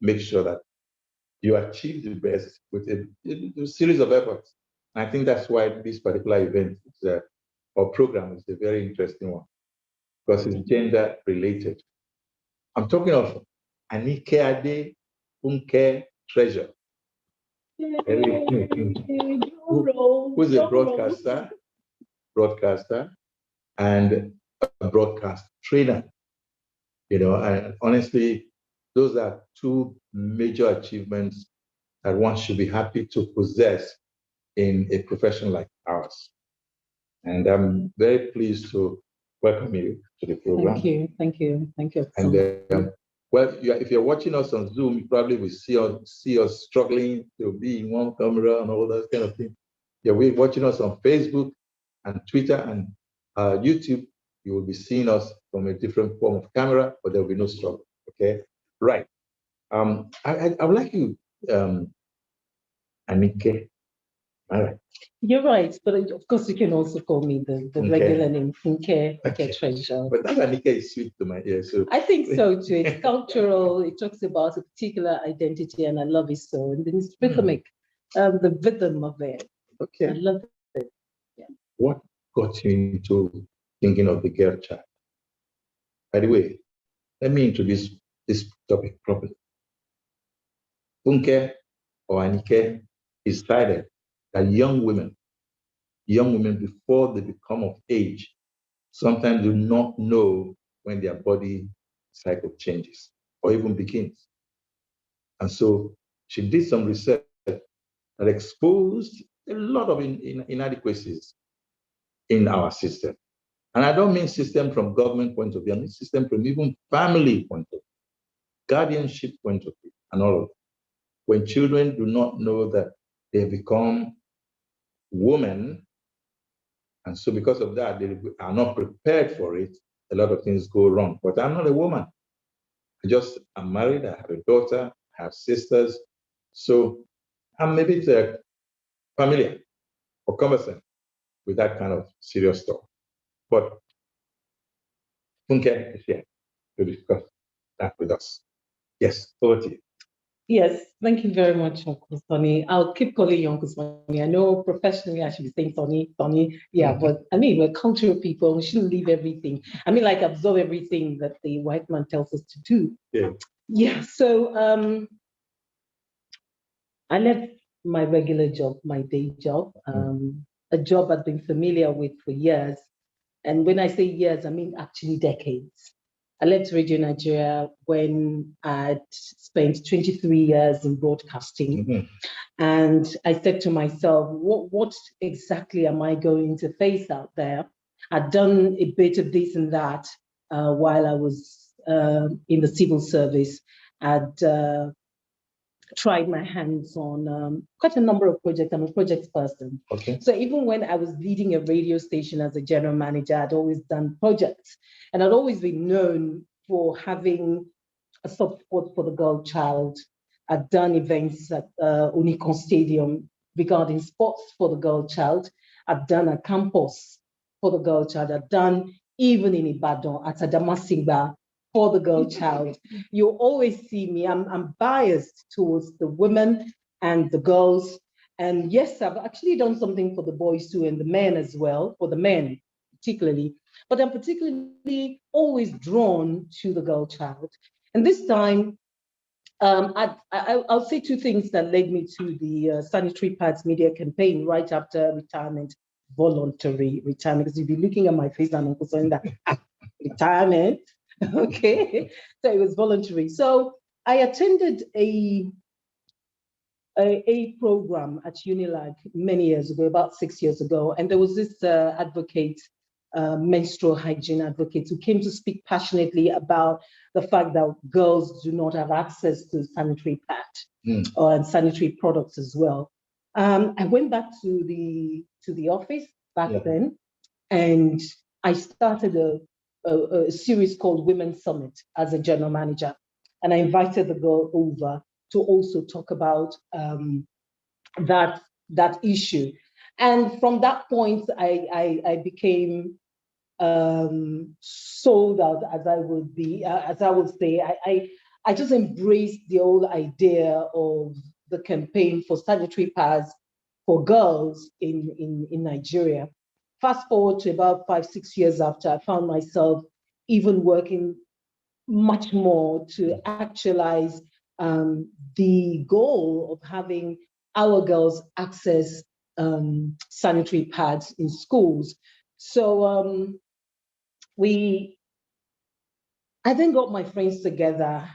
make sure that you achieve the best with a series of efforts. And I think that's why this particular event or program is a very interesting one, because it's gender related. I'm talking of ANIKE Ade Funke Treasure. Who's a broadcaster, and a broadcast trainer. And honestly, those are two major achievements that one should be happy to possess in a profession like ours. And I'm very pleased to welcome you to the program. Thank you. And well, if you're watching us on Zoom, you probably will see us struggling to be in one camera and all that kind of thing. If you're watching us on Facebook and Twitter and YouTube, you will be seeing us from a different form of camera, but there will be no struggle. Okay, right. I would like you, ANIKE. All right. You're right, but of course you can also call me the regular name, Funke Treasure. But that ANIKE is sweet to my ear. So I think so too. It's cultural. It talks about a particular identity, and I love it so. And then it's rhythmic, the rhythm of it. Okay. I love it. Yeah. What got you into thinking of the girl child? By the way, let me introduce this topic properly. Funke or ANIKE decided that young women before they become of age, sometimes do not know when their body cycle changes or even begins. And so she did some research that exposed a lot of inadequacies in our system. And I don't mean system from government point of view, I mean system from even family point of view, guardianship point of view, and all of that. When children do not know that they become women, and so because of that, they are not prepared for it, a lot of things go wrong. But I'm not a woman. I'm married, I have a daughter, I have sisters. So I'm maybe familiar or conversant with that kind of serious stuff. But Funke is here to discuss that with us. Yes, over to you. Yes, thank you very much, Uncle Soni. I'll keep calling you Uncle Soni. I know professionally I should be saying Soni. Yeah, but I mean, we're cultural people. We shouldn't leave everything. I mean, like absorb everything that the white man tells us to do. Yeah. Yeah. So I left my regular job, my day job, a job I've been familiar with for years. And when I say years, I mean actually decades. I left Radio Nigeria when I'd spent 23 years in broadcasting. And I said to myself, what exactly am I going to face out there? I'd done a bit of this and that while I was in the civil service. I'd tried my hands on quite a number of projects. I'm a project person. Okay. So even when I was leading a radio station as a general manager, I'd always done projects. And I'd always been known for having a soft spot for the girl child. I'd done events at Unicon Stadium regarding sports for the girl child. I'd done a campus for the girl child. I'd done even in Ibadan at Adamasimba for the girl child. You always see me, I'm biased towards the women and the girls. And yes, I've actually done something for the boys too, and the men as well, for the men particularly. But I'm particularly always drawn to the girl child. And this time, I'll say two things that led me to the sanitary pads media campaign right after retirement, voluntary retirement, because you'll be looking at my face and I'm saying that retirement. Okay, so it was voluntary. So I attended a program at Unilag many years ago, about 6 years ago, and there was this advocate, menstrual hygiene advocate, who came to speak passionately about the fact that girls do not have access to sanitary pad and sanitary products as well. I went back to the office back then, and I started a series called Women's Summit as a general manager. And I invited the girl over to also talk about that issue. And from that point, I became sold out, as I would say. I I just embraced the whole idea of the campaign for sanitary pads for girls in Nigeria. Fast forward to about 5-6 years after, I found myself even working much more to actualize the goal of having our girls access sanitary pads in schools. So I then got my friends together.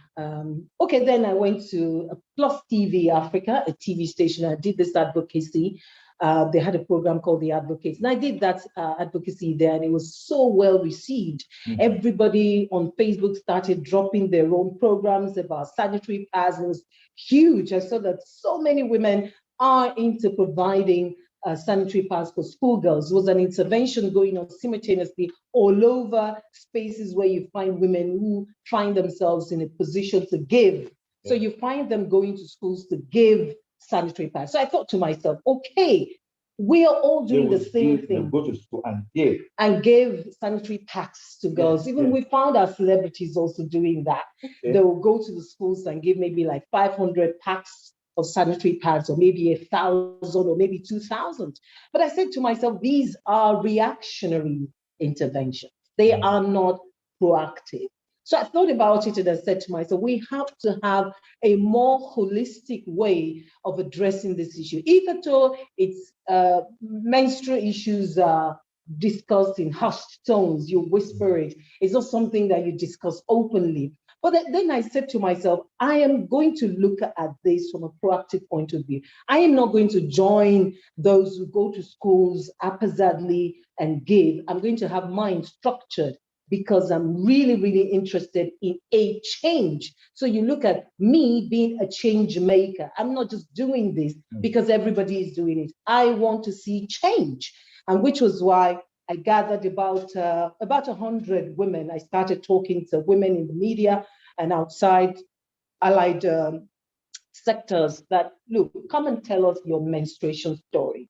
Okay, then I went to Plus TV Africa, a TV station. I did this advocacy. They had a program called The Advocates, and I did that advocacy there, and it was so well received. Everybody on Facebook started dropping their own programs about sanitary pads, and it was huge. I saw that so many women are into providing sanitary pads for schoolgirls. There was an intervention going on simultaneously all over spaces where you find women who find themselves in a position to give. So you find them going to schools to give sanitary pads. So I thought to myself, okay, we are all doing the same thing. Go to school and give sanitary packs to girls. Even we found our celebrities also doing that. They will go to the schools and give maybe like 500 packs of sanitary pads, or maybe 1,000, or maybe 2,000. But I said to myself, these are reactionary interventions. They are not proactive. So I thought about it and I said to myself, we have to have a more holistic way of addressing this issue. Even though it's menstrual issues are discussed in hushed tones, you whisper it. It's not something that you discuss openly. But then I said to myself, I am going to look at this from a proactive point of view. I am not going to join those who go to schools haphazardly and give. I'm going to have mine structured because I'm really, really interested in a change. So you look at me being a change maker. I'm not just doing this because everybody is doing it. I want to see change, and which was why I gathered about 100 women. I started talking to women in the media and outside allied sectors that, look, come and tell us your menstruation story.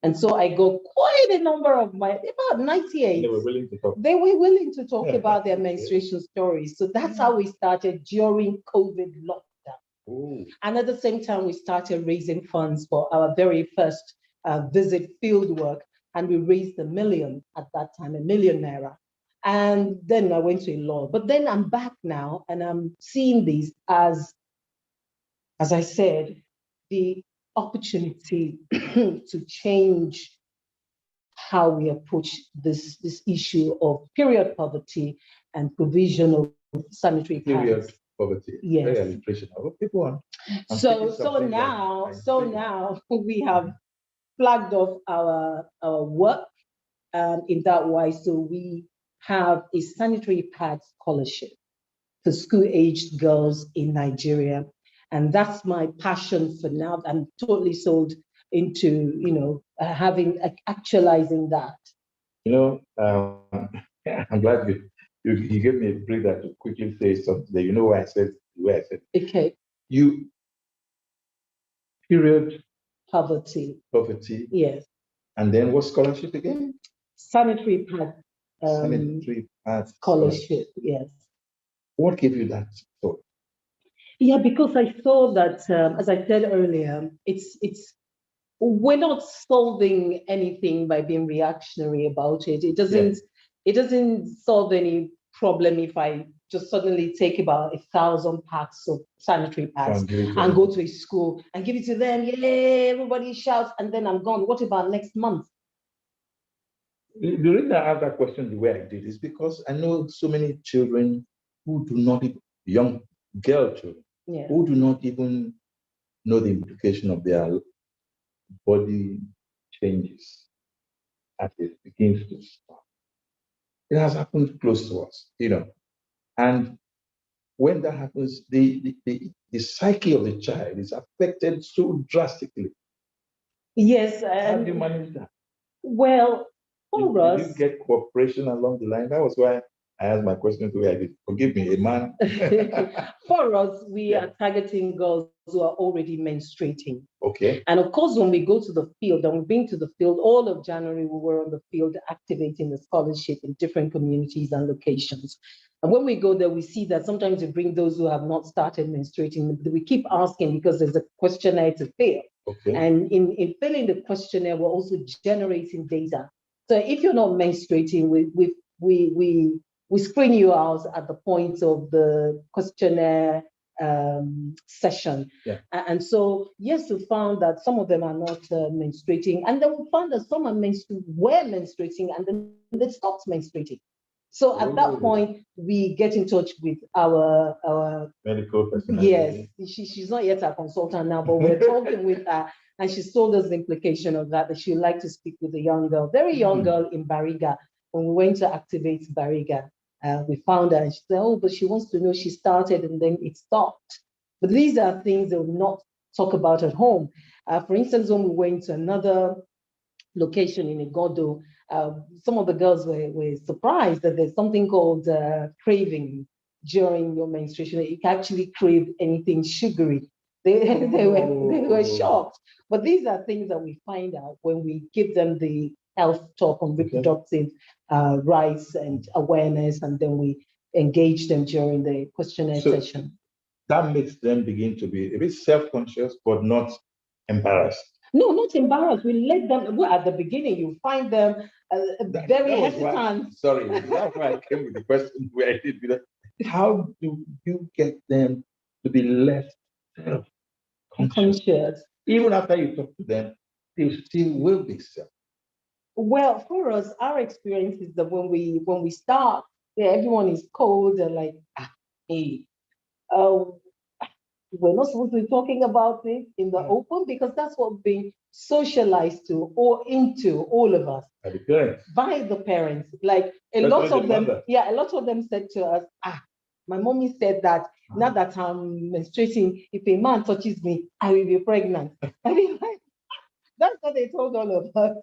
And so I got quite a number of about 98. They were willing to talk. They were willing to talk about their menstruation stories. So that's how we started during COVID lockdown. Ooh. And at the same time, we started raising funds for our very first visit field work. And we raised $1 million at that time, ₦1 million. And then I went to a law. But then I'm back now, and I'm seeing these as I said, the opportunity to change how we approach this issue of period poverty and provision of sanitary pads. Period poverty. Yes. Very alliteration. People on. So now we have flagged off our work in that way. So we have a sanitary pad scholarship for school-aged girls in Nigeria. And that's my passion for now. I'm totally sold into, actualizing that. I'm glad you gave me a breather to quickly say something. You know why I said the way I said it. Okay. Period poverty. Yes. And then what scholarship again? Sanitary pad. Sanitary pad scholarship. Yes. What gave you that thought? Yeah, because I saw that, as I said earlier, we're not solving anything by being reactionary about it. It doesn't solve any problem if I just suddenly take about 1,000 packs of sanitary pads and go to a school and give it to them. Yay, everybody shouts, and then I'm gone. What about next month? The reason I asked that question the way I did is because I know so many children who do not, young girl children, who do not even know the implication of their body changes as it begins to start. It has happened close to us, and when that happens, the psyche of the child is affected so drastically. Yes. How do you manage that? Well, for us, did you get cooperation along the line? That was why I asked my question the way I did. Forgive me, a man. For us, we are targeting girls who are already menstruating. Okay. And of course, when we go to the field, and we've been to the field, all of January, we were on the field activating the scholarship in different communities and locations. And when we go there, we see that sometimes we bring those who have not started menstruating. We keep asking because there's a questionnaire to fill. Okay. And in filling the questionnaire, we're also generating data. So if you're not menstruating, we screen you out at the point of the questionnaire session. Yeah. And so, yes, we found that some of them are not menstruating. And then we found that some were menstruating and then they stopped menstruating. So at that point, we get in touch with our medical person. Yes, she's not yet a consultant now, but we're talking with her. And she's told us the implication of that she'd like to speak with a young girl, very young girl in Bariga. When we went to activate Bariga, we found her and she said, oh, but she wants to know she started and then it stopped. But these are things they will not talk about at home. For instance, when we went to another location in Igodo, some of the girls were surprised that there's something called craving during your menstruation. You can actually crave anything sugary. They were shocked. But these are things that we find out when we give them the health talk on reproductive rights and awareness, and then we engage them during the questionnaire session. That makes them begin to be a bit self-conscious, but not embarrassed. No, not embarrassed. We let them, well, at the beginning, you find them very hesitant. Sorry, that's why I came with the question where I did. How do you get them to be less self-conscious? Even after you talk to them, they still will be self. Well, for us, our experience is that when we start, everyone is cold and like, hey, we're not supposed to be talking about it in the open because that's what we've been socialized to or into, all of us. By the parents. By the parents. Like a lot of them said to us, my mommy said that now that I'm menstruating, if a man touches me, I will be pregnant. I mean, that's what they told all of us.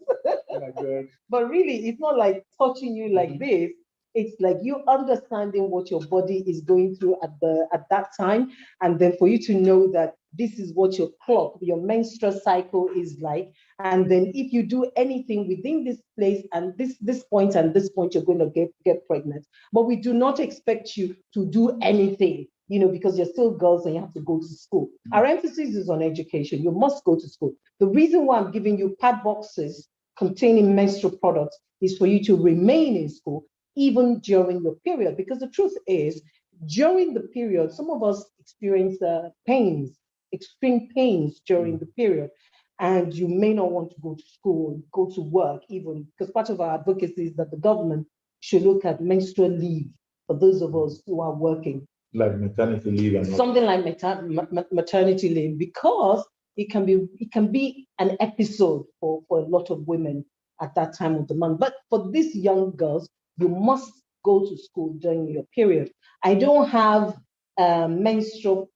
Oh my God. But really, it's not like touching you like this. It's like you understanding what your body is going through at that time, and then for you to know that this is what your clock, your menstrual cycle is like, and then if you do anything within this place and this point and this point, you're going to get pregnant. But we do not expect you to do anything, because you're still girls and you have to go to school. Our emphasis is on education. You must go to school. The reason why I'm giving you pad boxes containing menstrual products is for you to remain in school even during your period, because the truth is, during the period, some of us experience extreme pains during the period, and you may not want to go to school, go to work even, because part of our advocacy is that the government should look at menstrual leave for those of us who are working. Like maternity leave and something like maternity leave, because it can be an episode for a lot of women at that time of the month. But for these young girls, you must go to school during your period. I don't have menstrual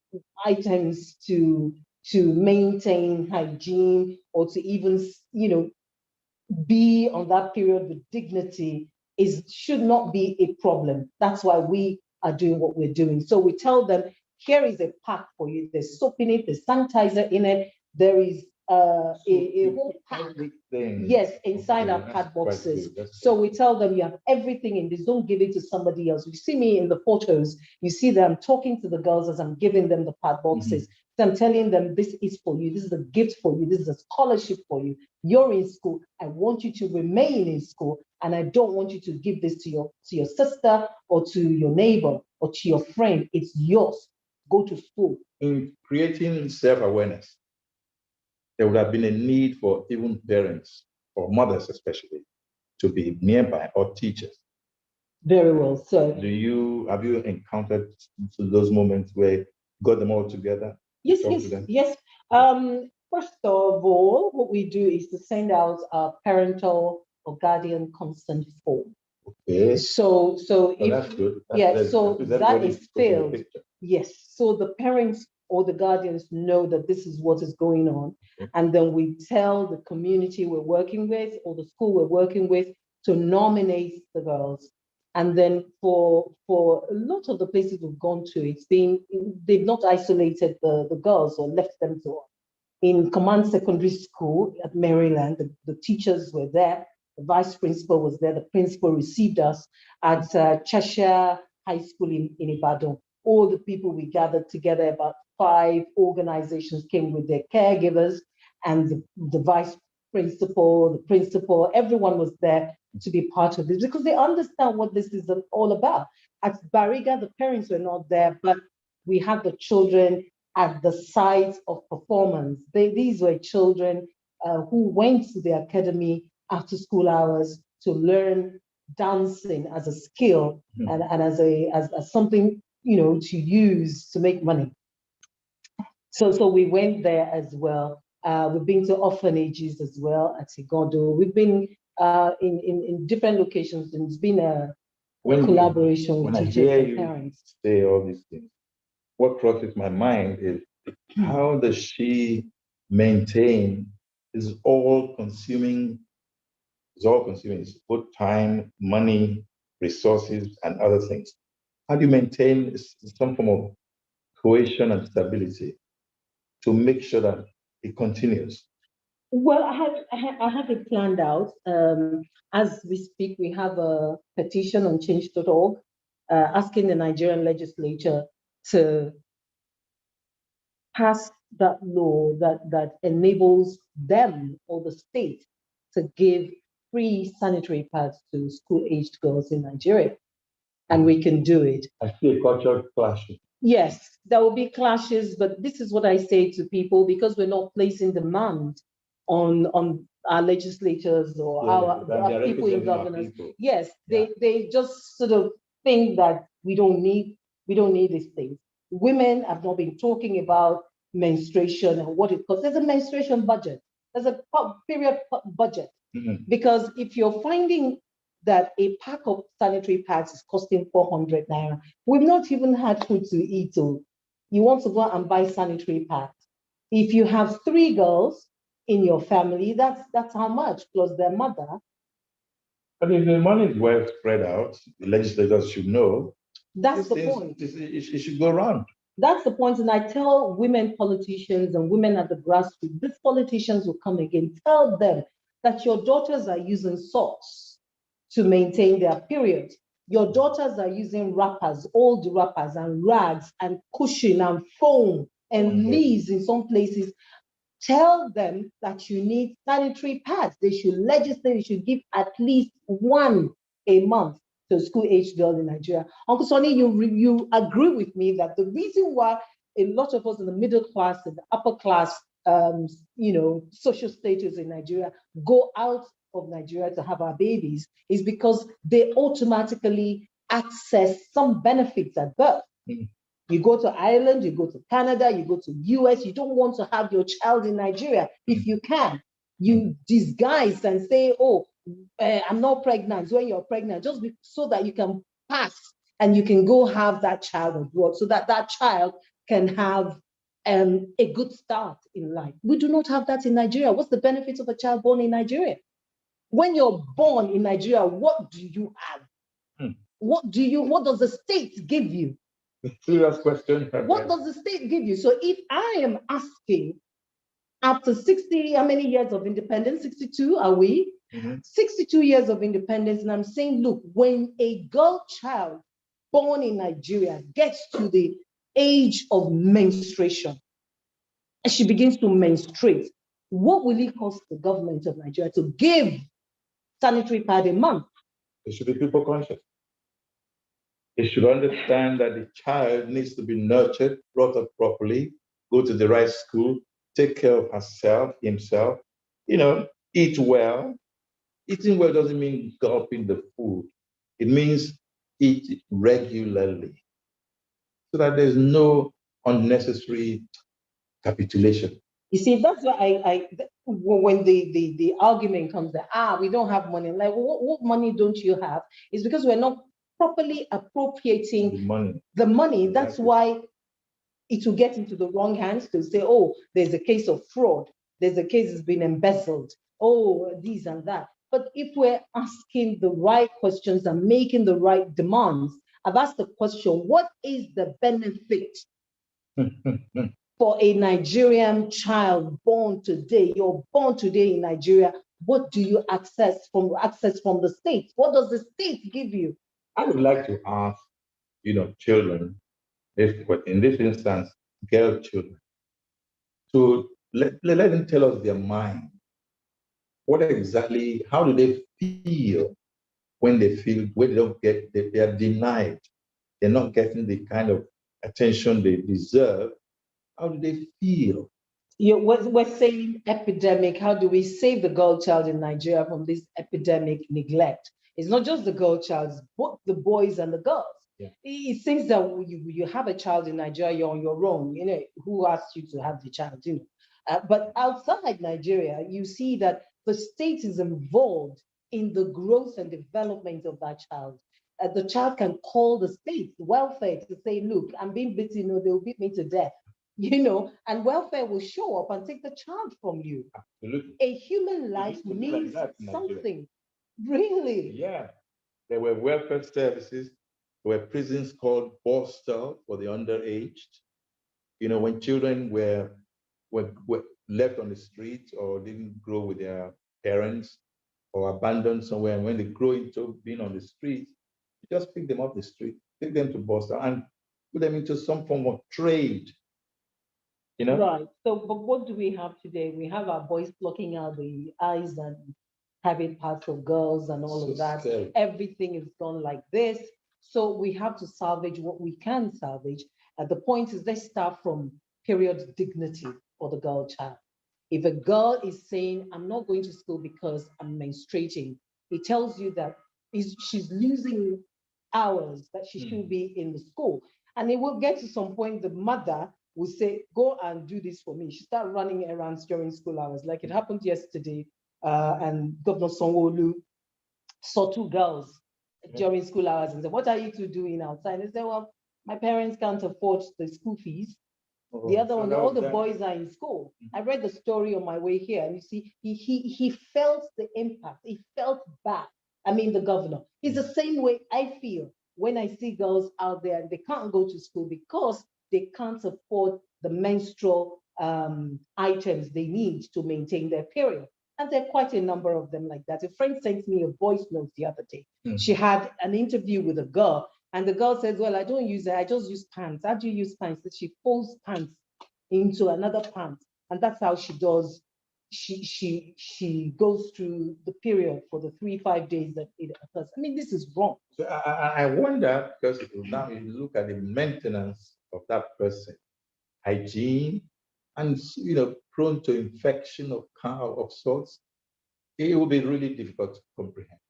items to maintain hygiene or to even, be on that period with dignity should not be a problem. That's why we are doing what we're doing. So we tell them, here is a pack for you. There's soap in it, there's sanitizer in it, there is a whole pack. Yes, inside our pad boxes. So we tell them you have everything in this. Don't give it to somebody else. You see me in the photos, you see that I'm talking to the girls as I'm giving them the pad boxes. So I'm telling them, this is for you. This is a gift for you. This is a scholarship for you. You're in school. I want you to remain in school. And I don't want you to give this to your sister or to your neighbor or to your friend. It's yours. Go to school. In creating self-awareness, there would have been a need for even parents or mothers especially to be nearby, or teachers. Very well. So have you encountered those moments where you got them all together? Yes. First of all, what we do is to send out a parental or guardian consent form. Okay. So that's good. That is filled. Yes. So the parents or the guardians know that this is what is going on. Okay. And then we tell the community we're working with or the school we're working with to nominate the girls. And then for a lot of the places we've gone to, they've not isolated the girls or left them to. In Command Secondary School at Maryland, the teachers were there, the vice principal was there, the principal received us at Cheshire High School in Ibadan. All the people we gathered together, about 5 organizations came with their caregivers, and the vice principal, the principal, everyone was there to be part of this because they understand what this is all about. At Bariga, the parents were not there, but we had the children at the site of performance. These were children who went to the academy after school hours to learn dancing as a skill and as something, to use to make money. So we went there as well. We've been to orphanages as well at Igodo. We've been in different locations, and it's been a collaboration with teachers and parents. Say all these things. What crosses my mind is how does she maintain is all consuming, it's both time, money, resources, and other things. How do you maintain some form of cohesion and stability to make sure that it continues? Well, I have it planned out. As we speak, we have a petition on change.org asking the Nigerian legislature to pass that law that enables them or the state to give free sanitary pads to school-aged girls in Nigeria. And we can do it. I see a cultural clash. Yes, there will be clashes, but this is what I say to people, because we're not placing demand on our legislators or our people in governance. Yes, they just sort of think that we don't need these things. Women have not been talking about menstruation and what it costs. There's a menstruation budget. There's a period budget. Because if you're finding that a pack of sanitary pads is costing 400 naira, we've not even had food to eat. So you want to go and buy sanitary pads. If you have 3 girls in your family, that's how much, plus their mother. I mean, the money is well spread out. The legislators should know. That's the point. It should go around. That's the point. And I tell women politicians and women at the grassroots, these politicians will come again, tell them that your daughters are using socks to maintain their periods. Your daughters are using wrappers, old wrappers and rags and cushion and foam and leaves in some places. Tell them that you need sanitary pads. They should legislate, they should give at least 1 a month to school-aged girls in Nigeria. Uncle Soni, you agree with me that the reason why a lot of us in the middle class and the upper class, social status in Nigeria go out of Nigeria to have our babies is because they automatically access some benefits at birth. You go to Ireland, you go to Canada, you go to US, you don't want to have your child in Nigeria. If you can, you disguise and say, oh, I'm not pregnant when you're pregnant, just so that you can pass and you can go have that child abroad so that that child can have a good start in life. We do not have that in Nigeria. What's the benefit of a child born in Nigeria? When you're born in Nigeria, what do you have? What does the state give you? Serious question. What does the state give you? So if I am asking, after 60, how many years of independence? 62, are we? 62 years of independence, and I'm saying, look, when a girl child born in Nigeria gets to the age of menstruation, and she begins to menstruate, what will it cost the government of Nigeria to give sanitary pad a month? It should be people conscious. They should understand that the child needs to be nurtured, brought up properly, go to the right school, take care of herself, himself, eat well. Eating well doesn't mean gulping the food. It means eat regularly so that there's no unnecessary capitulation. You see, that's why when the argument comes that, we don't have money. I'm like, what money don't you have? It's because we're not properly appropriating the money. That's why it will get into the wrong hands to say, oh, there's a case of fraud. There's a case that's been embezzled. Oh, this and that. But if we're asking the right questions and making the right demands, I've asked the question, what is the benefit for a Nigerian child born today? You're born today in Nigeria. What do you access from the state? What does the state give you? I would like to ask, children, in this instance, girl children, to let them tell us their mind. What exactly, how do they feel when they don't get, they are denied, they're not getting the kind of attention they deserve? How do they feel? We're saying epidemic. How do we save the girl child in Nigeria from this epidemic neglect? It's not just the girl child, it's both the boys and the girls. Yeah. It seems that you have a child in Nigeria, you're on your own. Who asked you to have the child? But outside Nigeria, you see that the state is involved in the growth and development of that child. The child can call the state welfare to say, look, I'm being beaten, they'll beat me to death. And welfare will show up and take the child from you. Absolutely. A human life means something. Really? Yeah. There were welfare services, there were prisons called hostel for the underaged. When children were left on the street or didn't grow with their parents or abandoned somewhere, and when they grow into being on the street, you just pick them off the street, take them to hostel and put them into some form of trade. Right. So, but what do we have today? We have our boys plucking out the eyes and having parts of girls and all of that. Scary. Everything is gone like this. So we have to salvage what we can salvage. And the point is, let's start from period dignity for the girl child. If a girl is saying, I'm not going to school because I'm menstruating, it tells you that she's losing hours that she should be in the school. And it will get to some point, the mother will say, go and do this for me. She start running errands during school hours. Like it happened yesterday, and Governor Sanwo-Olu saw two girls during school hours and said, what are you two doing outside? They said, well, my parents can't afford the school fees. The other one, all the boys are in school. I read the story on my way here, and you see, he felt the impact. He felt bad. I mean, the governor. It's the same way I feel when I see girls out there and they can't go to school because they can't afford the menstrual items they need to maintain their period. And there are quite a number of them like that. A friend sent me a voice note the other day. She had an interview with a girl, and the girl says, well, I don't use it, I just use pants. How do you use pants? So she folds pants into another pant, and that's how she does. She goes through the period for the 3-5 days that it occurs. I mean, this is wrong. So I wonder, because now you look at the maintenance of that person, hygiene, and prone to infection of sorts, it will be really difficult to comprehend.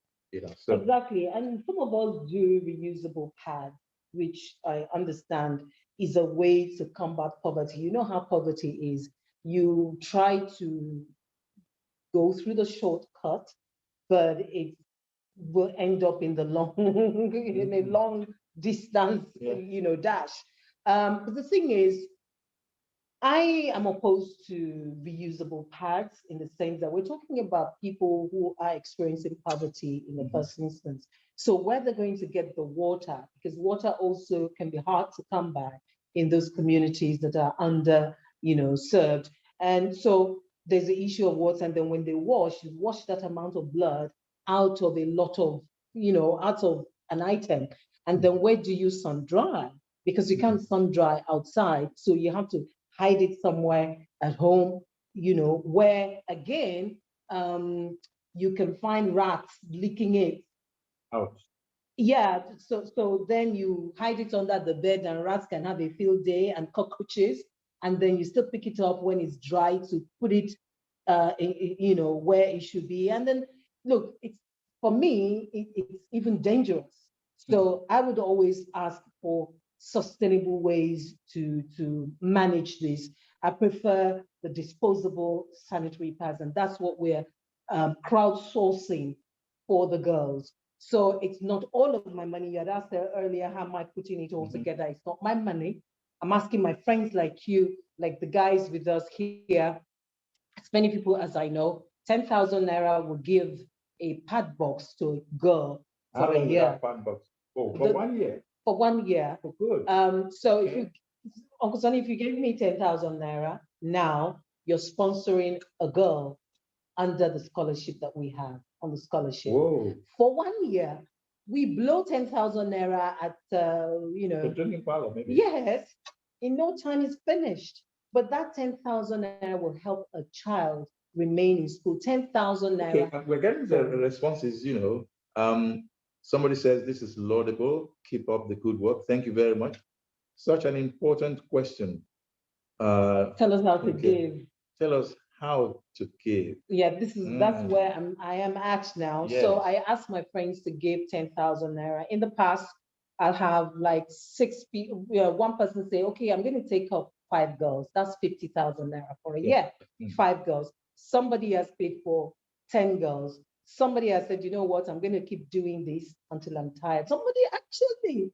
So. Exactly, and some of us do reusable pads, which I understand is a way to combat poverty. You know how poverty is. You try to go through the shortcut, but it will end up in the long, in a long distance, dash. But the thing is, I am opposed to reusable pads in the sense that we're talking about people who are experiencing poverty in the first instance. So where they're going to get the water, because water also can be hard to come by in those communities that are under, served. And so there's the issue of water. And then when they wash that amount of blood out of a lot of, out of an item. And then where do you sun dry? Because you can't sun dry outside. So you have to hide it somewhere at home, where again, you can find rats licking it. Ouch. Yeah, so then you hide it under the bed and rats can have a field day and cockroaches, and then you still pick it up when it's dry to put it, where it should be. And then, look, for me, it's even dangerous. So I would always ask for sustainable ways to manage this. I prefer the disposable sanitary pads, and that's what we're crowdsourcing for the girls. So it's not all of my money. You had asked her earlier, how am I putting it all together? It's not my money. I'm asking my friends like you, like the guys with us here, as many people as I know, 10,000 naira will give a pad box to a girl How for a long will year. that pad box? Oh, for 1 year. For 1 year. Oh, good. So if you, Uncle Sonny, if you give me 10,000 naira now, you're sponsoring a girl under the scholarship that we have on the scholarship. Whoa. For 1 year, we blow 10,000 naira at, The drinking parlor, maybe. Yes, in no time it's finished. But that 10,000 naira will help a child remain in school. 10,000 naira. Okay, we're getting the responses, somebody says this is laudable. Keep up the good work. Thank you very much. Such an important question. Tell us how to give. Tell us how to give. Yeah, that's where I am at now. Yes. So I asked my friends to give 10,000 naira. In the past, I'll have like 6 people. One person say, "Okay, I'm going to take up 5 girls. That's 50,000 naira for a year. 5 girls." Somebody has paid for 10 girls. Somebody has said, "You know what? I'm going to keep doing this until I'm tired." Somebody actually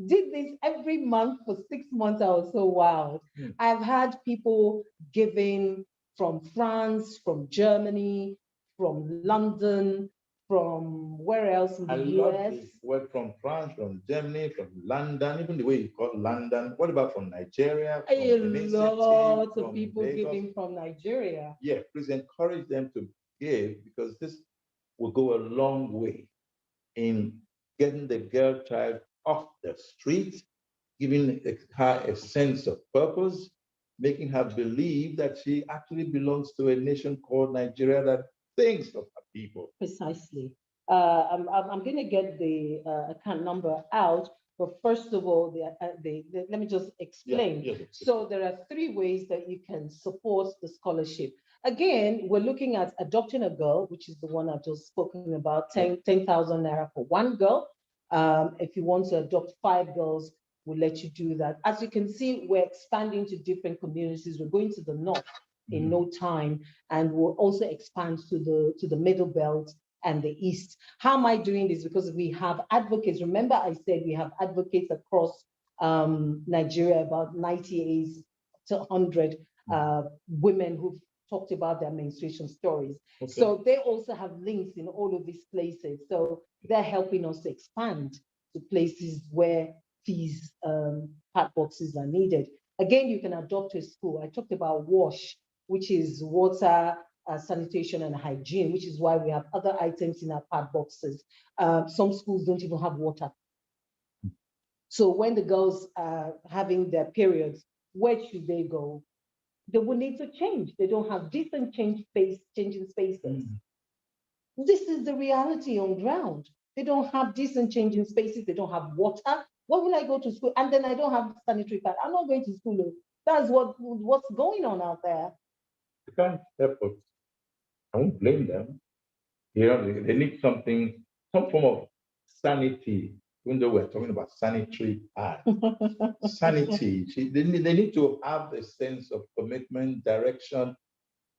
did this every month for 6 months. I was so wild. I've had people giving from France, from Germany, from London, from where else in the US? Love word from France, from Germany, from London, even the way you call London. What about from Nigeria? From A lot of people giving from Nigeria. Yeah, please encourage them to give, because this will go a long way in getting the girl child off the street, giving her a sense of purpose, making her believe that she actually belongs to a nation called Nigeria that thinks of her people. Precisely. I'm going to get the account number out, but first of all, let me just explain. Yeah. So there are 3 ways that you can support the scholarship. Again, we're looking at adopting a girl, which is the one I've just spoken about, 10,000 naira for 1 girl. If you want to adopt 5 girls, we'll let you do that. As you can see, we're expanding to different communities. We're going to the north in no time, and we'll also expand to the middle belt and the east. How am I doing this? Because we have advocates. Remember, I said we have advocates across Nigeria, about 98 to 100 women who've talked about their menstruation stories. Okay. So they also have links in all of these places. So they're helping us to expand to places where these pad boxes are needed. Again, you can adopt a school. I talked about WASH, which is water, sanitation, and hygiene, which is why we have other items in our pad boxes. Some schools don't even have water. So when the girls are having their periods, where should they go? They will need to change. They don't have decent changing spaces. This is the reality on ground. They don't have decent changing spaces. They don't have water. Where will I go to school? And then I don't have sanitary pad. I'm not going to school. That's what's going on out there. You can't help it. I won't blame them. They need something, some form of sanity, even though we're talking about sanitary pad. Sanity. They need to have a sense of commitment, direction,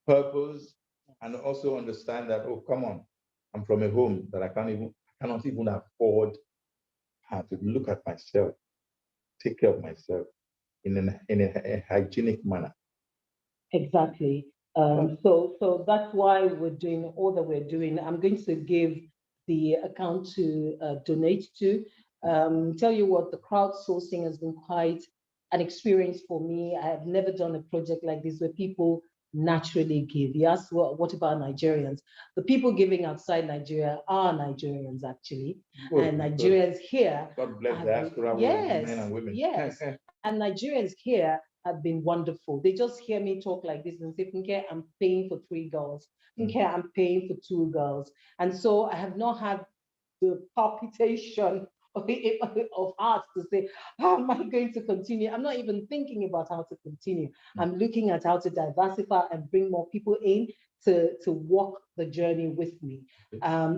purpose, and also understand that, oh, come on, I'm from a home that I cannot even afford to look at myself, take care of myself in a hygienic manner. Exactly. So that's why we're doing all that we're doing. I'm going to give the account to donate to. Tell you what, the crowdsourcing has been quite an experience for me. I have never done a project like this where people naturally give. You ask, what about Nigerians? The people giving outside Nigeria are Nigerians, actually. Good, and Nigerians here. God bless diaspora men and women. Yes. And Nigerians here have been wonderful. They just hear me talk like this and say, "Okay, I'm paying for 3 girls. Okay, I'm paying for 2 girls." And so I have not had the palpitation of heart to say, how am I going to continue? I'm not even thinking about how to continue. I'm looking at how to diversify and bring more people in to walk the journey with me.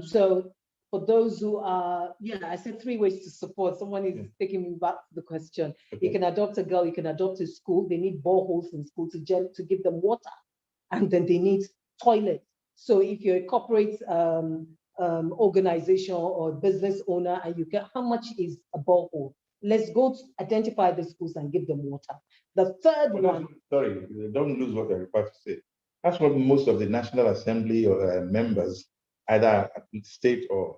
So for those who are, I said 3 ways to support. Someone is taking me back to the question. Okay. You can adopt a girl, you can adopt a school. They need boreholes in school to give them water. And then they need toilets. So if you're a corporate organization or business owner and you get, how much is a borehole? Let's go to identify the schools and give them water. The third one. Sorry, don't lose what I'm about to say. That's what most of the National Assembly members either at the state or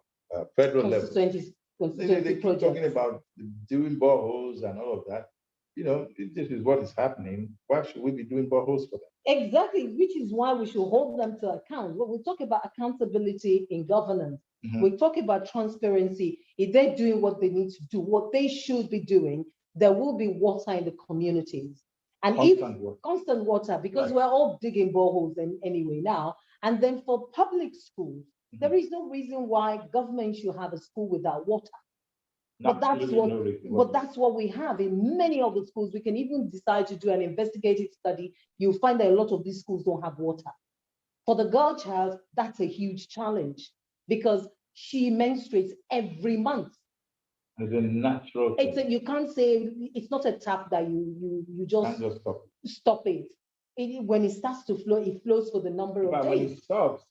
federal level. They keep projects. talking about doing boreholes and all of that. You know, if this is what is happening, why should we be doing boreholes for them? Exactly, which is why we should hold them to account. When we talk about accountability in governance, we talk about transparency. If they're doing what they need to do, what they should be doing, there will be water in the communities. And constant water, because we're all digging boreholes anyway now. And then for public schools, there is no reason why government should have a school without water. But that's what we have in many of the schools. We can even decide to do an investigative study. You'll find that a lot of these schools don't have water. For the girl child, that's a huge challenge because she menstruates every month. It's a natural thing. You can't say it's not a tap that you just stop it. When it starts to flow, it flows for the number of days. When it stops,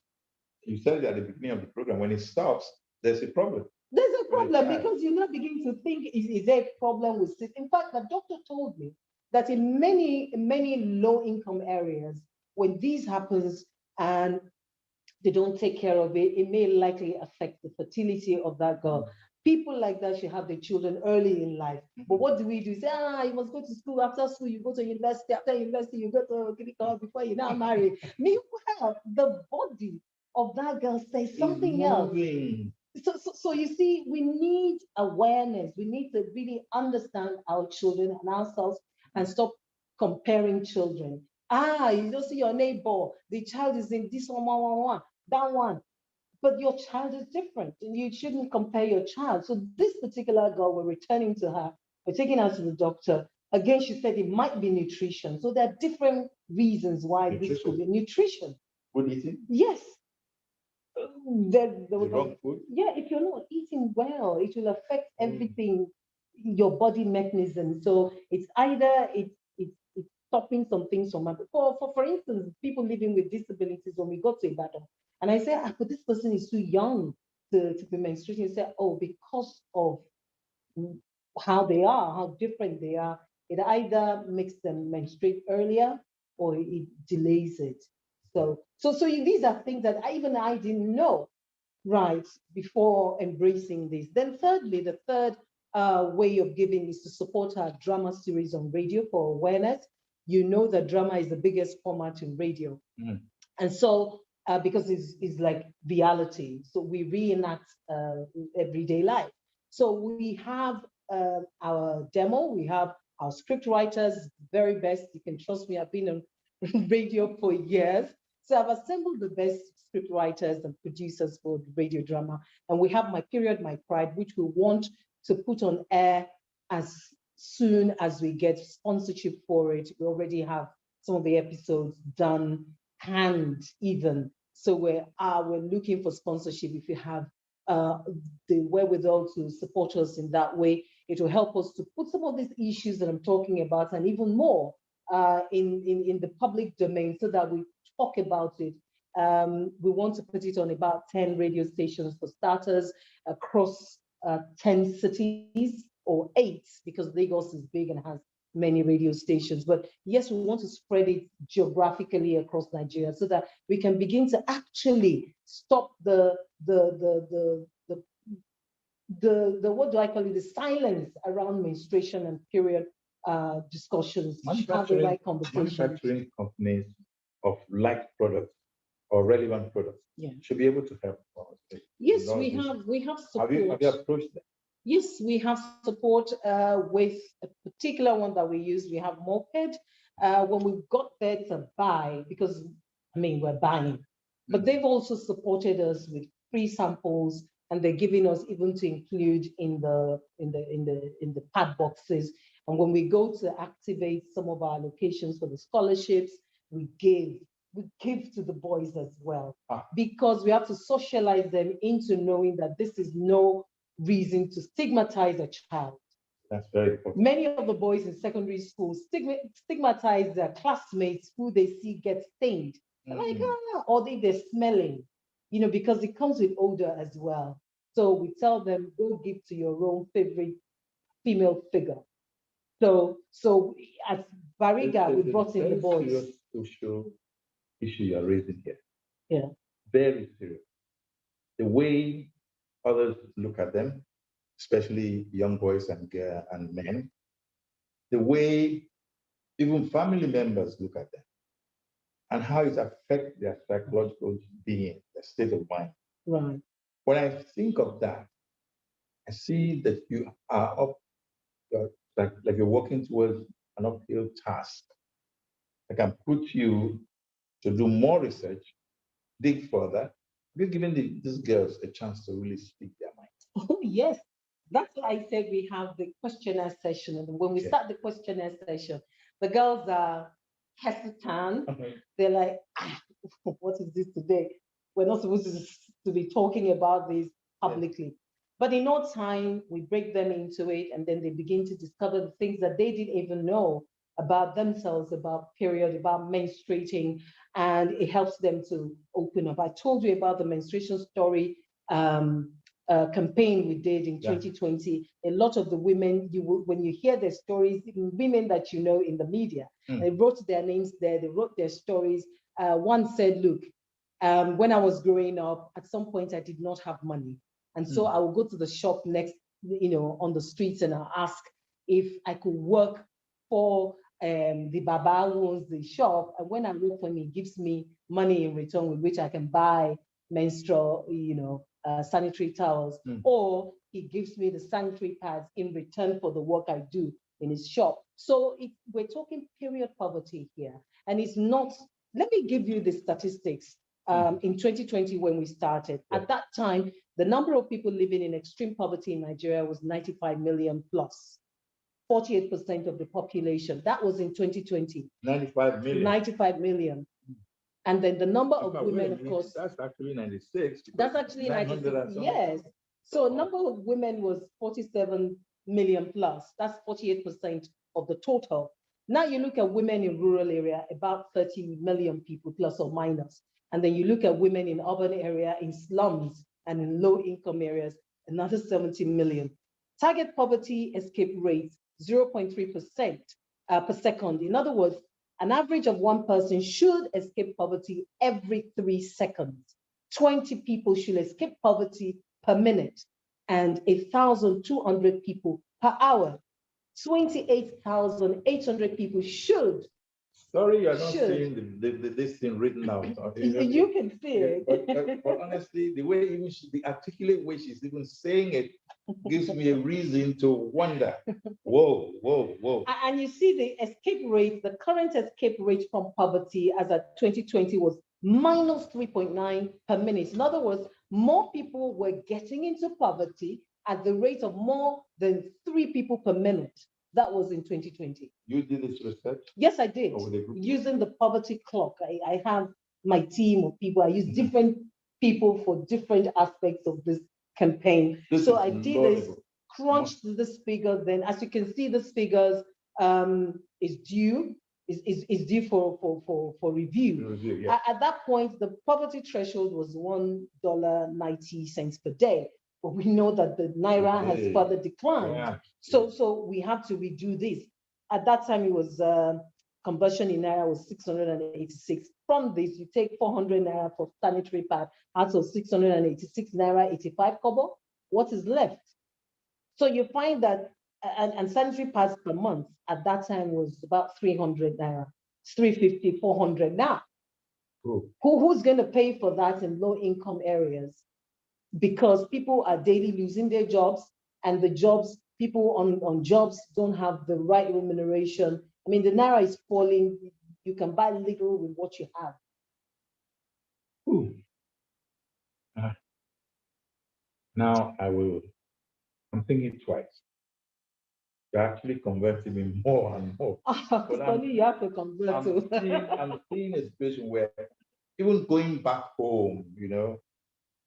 you said it at the beginning of the program, when it stops, there's a problem. There's a problem because you now begin to think, is there a problem with it? In fact, the doctor told me that in many low-income areas, when this happens and they don't take care of it, it may likely affect the fertility of that girl. People like that should have their children early in life. But what do? Say, you must go to school. After school, you go to university. After university, you go to clinical before you now marry. Meanwhile, the body of that girl says something else. So you see, we need awareness. We need to really understand our children and ourselves and stop comparing children. You don't see your neighbor. The child is in this one, that one. But your child is different, and you shouldn't compare your child. So this particular girl, we're returning to her. We're taking her to the doctor. Again, she said it might be nutrition. So there are different reasons why this could be nutrition. What do you think? Yes. The wrong food? Yeah, if you're not eating well, it will affect everything, your body mechanism. So it's either it's stopping some things from happening. For instance, people living with disabilities, when we go to Ibadan, and I say, but this person is too young to be menstruating. You say, because of how they are, how different they are, it either makes them menstruate earlier or it delays it. So these are things that I didn't know right before embracing this. Then thirdly, the third way of giving is to support our drama series on radio for awareness. You know that drama is the biggest format in radio. And so because it's like reality. So we reenact everyday life. So we have our demo, we have our script writers, very best. You can trust me, I've been on radio for years. So I've assembled the best script writers and producers for the radio drama. And we have My Period, My Pride, which we want to put on air as soon as we get sponsorship for it. We already have some of the episodes done, canned even. So we're looking for sponsorship. If you have the wherewithal to support us in that way, it will help us to put some of these issues that I'm talking about and even more in the public domain so that we talk about it. We want to put it on about 10 radio stations for starters across 10 cities or 8 because Lagos is big and has many radio stations. But yes, we want to spread it geographically across Nigeria so that we can begin to actually stop the what do I call it, the silence around menstruation and period discussions. Manufacturing companies of like products or relevant products should be able to help. Yes, we have support. Have you approached them? Yes, we have support with a particular one that we use. We have Moped. When we got there to buy, because we're buying, but they've also supported us with free samples, and they're giving us even to include in the pad boxes. And when we go to activate some of our locations for the scholarships, we give to the boys as well, because we have to socialize them into knowing that this is no reason to stigmatize a child. That's very important. Many of the boys in secondary school stigmatize their classmates who they see get stained. Like, or they're smelling, because it comes with odor as well. So we tell them, go give to your own favorite female figure. So at Bariga, we brought in the boys. Serious social issue you are raising here. Yeah. Very serious. the way others look at them, especially young boys and men, the way even family members look at them, and how it affects their psychological being, their state of mind. Right. When I think of that, I see that you are up, like you're working towards an uphill task. I can put you to do more research, dig further. You're giving these girls a chance to really speak their mind. Oh, yes. That's why I said we have the questionnaire session. And when we start the questionnaire session, the girls are hesitant. They're like, what is this today? We're not supposed to be talking about this publicly. Yes. But in no time, we break them into it, and then they begin to discover the things that they didn't even know about themselves, about period, about menstruating, and it helps them to open up. I told you about the menstruation story campaign we did in 2020. A lot of the women, when you hear their stories, women that you know in the media, they wrote their names there, they wrote their stories. One said, look, when I was growing up, at some point I did not have money. And so I would go to the shop next, on the streets, and I'll ask if I could work for the Baba who owns the shop. And when I work for him, he gives me money in return with which I can buy menstrual, sanitary towels, or he gives me the sanitary pads in return for the work I do in his shop. So we're talking period poverty here. And it's not, let me give you the statistics. In 2020, when we started, at that time, the number of people living in extreme poverty in Nigeria was 95 million plus, 48% of the population. That was in 2020. 95 million. 95 million. And then the number of women, of course. That's actually 96. That's actually 96. Yes. So number of women was 47 million plus. That's 48% of the total. Now you look at women in rural area, about 30 million people plus or minus. And then you look at women in urban area, in slums and in low income areas, another 70 million. Target poverty escape rate, 0.3% per second. In other words, an average of one person should escape poverty every 3 seconds. 20 people should escape poverty per minute, and 1,200 people per hour. 28,800 people should. Sorry, you're not seeing this thing written out. You can see it. But honestly, the way even the articulate way she's even saying it gives me a reason to wonder. Whoa, whoa, whoa. And you see the escape rate, the current escape rate from poverty as at 2020 was minus 3.9 per minute. In other words, more people were getting into poverty at the rate of more than 3 people per minute. That was in 2020. You did this research? Yes, I did. Using the poverty clock. I have my team of people. I use different people for different aspects of this campaign. So I did this, crunched this figure. Then, as you can see, this figures is due for review. At that point, the poverty threshold was $1.90 per day. But we know that the Naira has further declined. Yeah. So we have to redo this. At that time, it was conversion in Naira was 686. From this, you take 400 Naira for sanitary pad out of 686 Naira, 85 kobo. What is left? So you find that, and sanitary pads per month at that time was about 300 Naira, 350, 400 now. Who's going to pay for that in low income areas? Because people are daily losing their jobs, and the jobs, people on jobs don't have the right remuneration. I mean, the Naira is falling. You can buy little with what you have. Now I'm thinking twice. You're actually converting me more and more. Soni, you have to convert too. I'm seeing a situation where even going back home,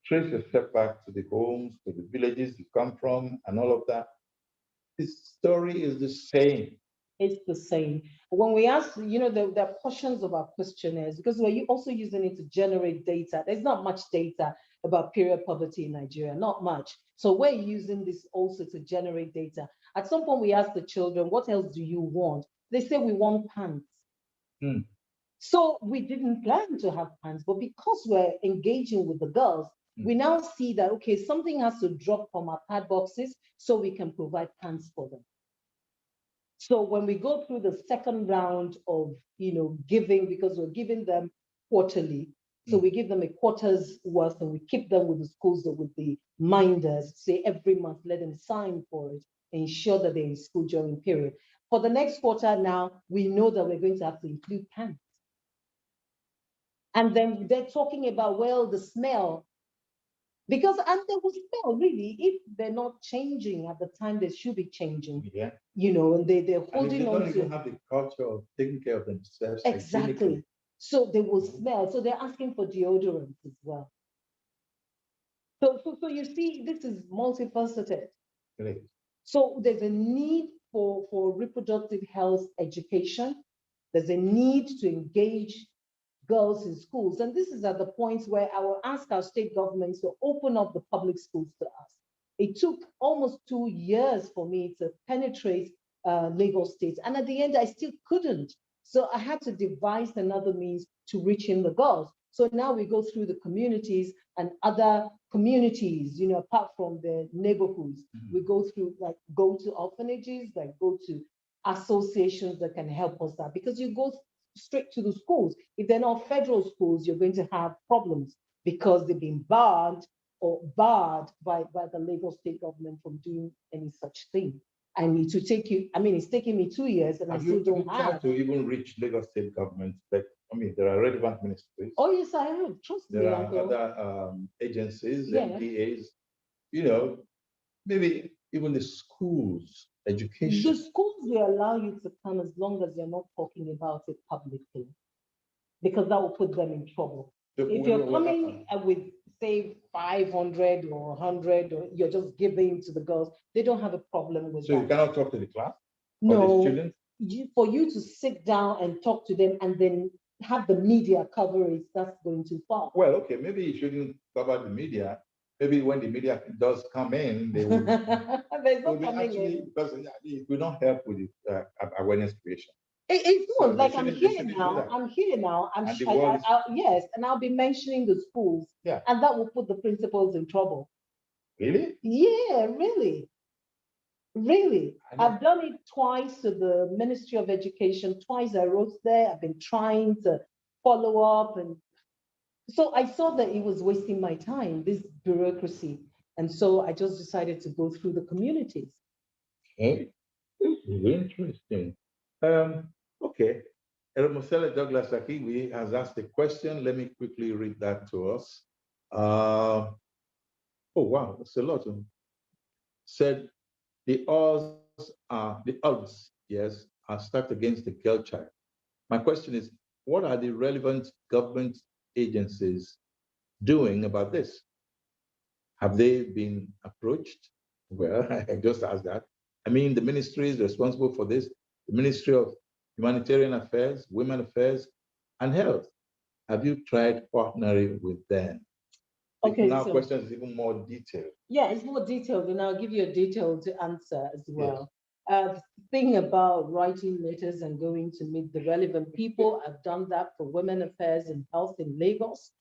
trace your step back to the homes, to the villages you come from, and all of that. This story is the same. It's the same. When we ask, there are portions of our questionnaires, because we're also using it to generate data. There's not much data about period poverty in Nigeria, not much. So we're using this also to generate data. At some point, we ask the children, what else do you want? They say, we want pants. So we didn't plan to have pants, but because we're engaging with the girls, We now see that, okay, something has to drop from our pad boxes so we can provide pants for them. So when we go through the second round of, giving, because we're giving them quarterly, so we give them a quarter's worth and we keep them with the schools or with the minders, say every month, let them sign for it, ensure that they're in school during period. For the next quarter now, we know that we're going to have to include pants. And then they're talking about, well, the smell. Because, and they will smell really, if they're not changing at the time they should be changing. Yeah. And they're holding on to. They don't even have the culture of taking care of themselves. Exactly. So they will smell. So they're asking for deodorant as well. So you see, this is multifaceted. Great. So there's a need for reproductive health education. There's a need to engage girls in schools. And this is at the point where I will ask our state governments to open up the public schools to us. It took almost 2 years for me to penetrate Lagos State. And at the end, I still couldn't. So I had to devise another means to reach in the girls. So now we go through the communities and other communities, apart from the neighborhoods. We go through, go to orphanages, go to associations that can help us out. Because you go straight to the schools. If they're not federal schools, you're going to have problems because they've been barred by the Lagos state government from doing any such thing. And it will take you, it's taking me 2 years and I still don't have. Tried to even reach Lagos state government, but there are relevant ministries. Oh, yes, I have. Trust me. There are other agencies, yeah. MPAs, maybe even the schools, education. The schools will allow you to come as long as you're not talking about it publicly, because that will put them in trouble. If you're coming with, say, 500 or 100, or you're just giving to the girls, they don't have a problem with that. So you cannot talk to the class? No. Or the students? For you to sit down and talk to them and then have the media cover it, that's going too far. Well, okay, maybe you shouldn't cover the media. Maybe when the media does come in, they will. There's no coming in. Because it will not help with the awareness creation. It's not like I'm here now. Yes, and I'll be mentioning the schools. Yeah. And that will put the principals in trouble. Really? Yeah, really. Really. I've done it twice to the Ministry of Education. Twice I wrote there. I've been trying to follow up. And so I saw that it was wasting my time, this bureaucracy. And so I just decided to go through the communities. Okay. Interesting. Okay. Ermosele Douglas Akiwi has asked a question. Let me quickly read that to us. Oh, wow, that's a lot. Said, the odds, yes, are stacked against the girl child. My question is, what are the relevant government agencies doing about this? Have they been approached? Well, I just asked that. The ministry is responsible for this, the Ministry of Humanitarian Affairs, Women Affairs, and Health. Have you tried partnering with them? Okay, now question is even more detailed. Yeah, it's more detailed, and I'll give you a detailed answer as well. Yes. Thing about writing letters and going to meet the relevant people, I've done that for Women Affairs and Health in Lagos.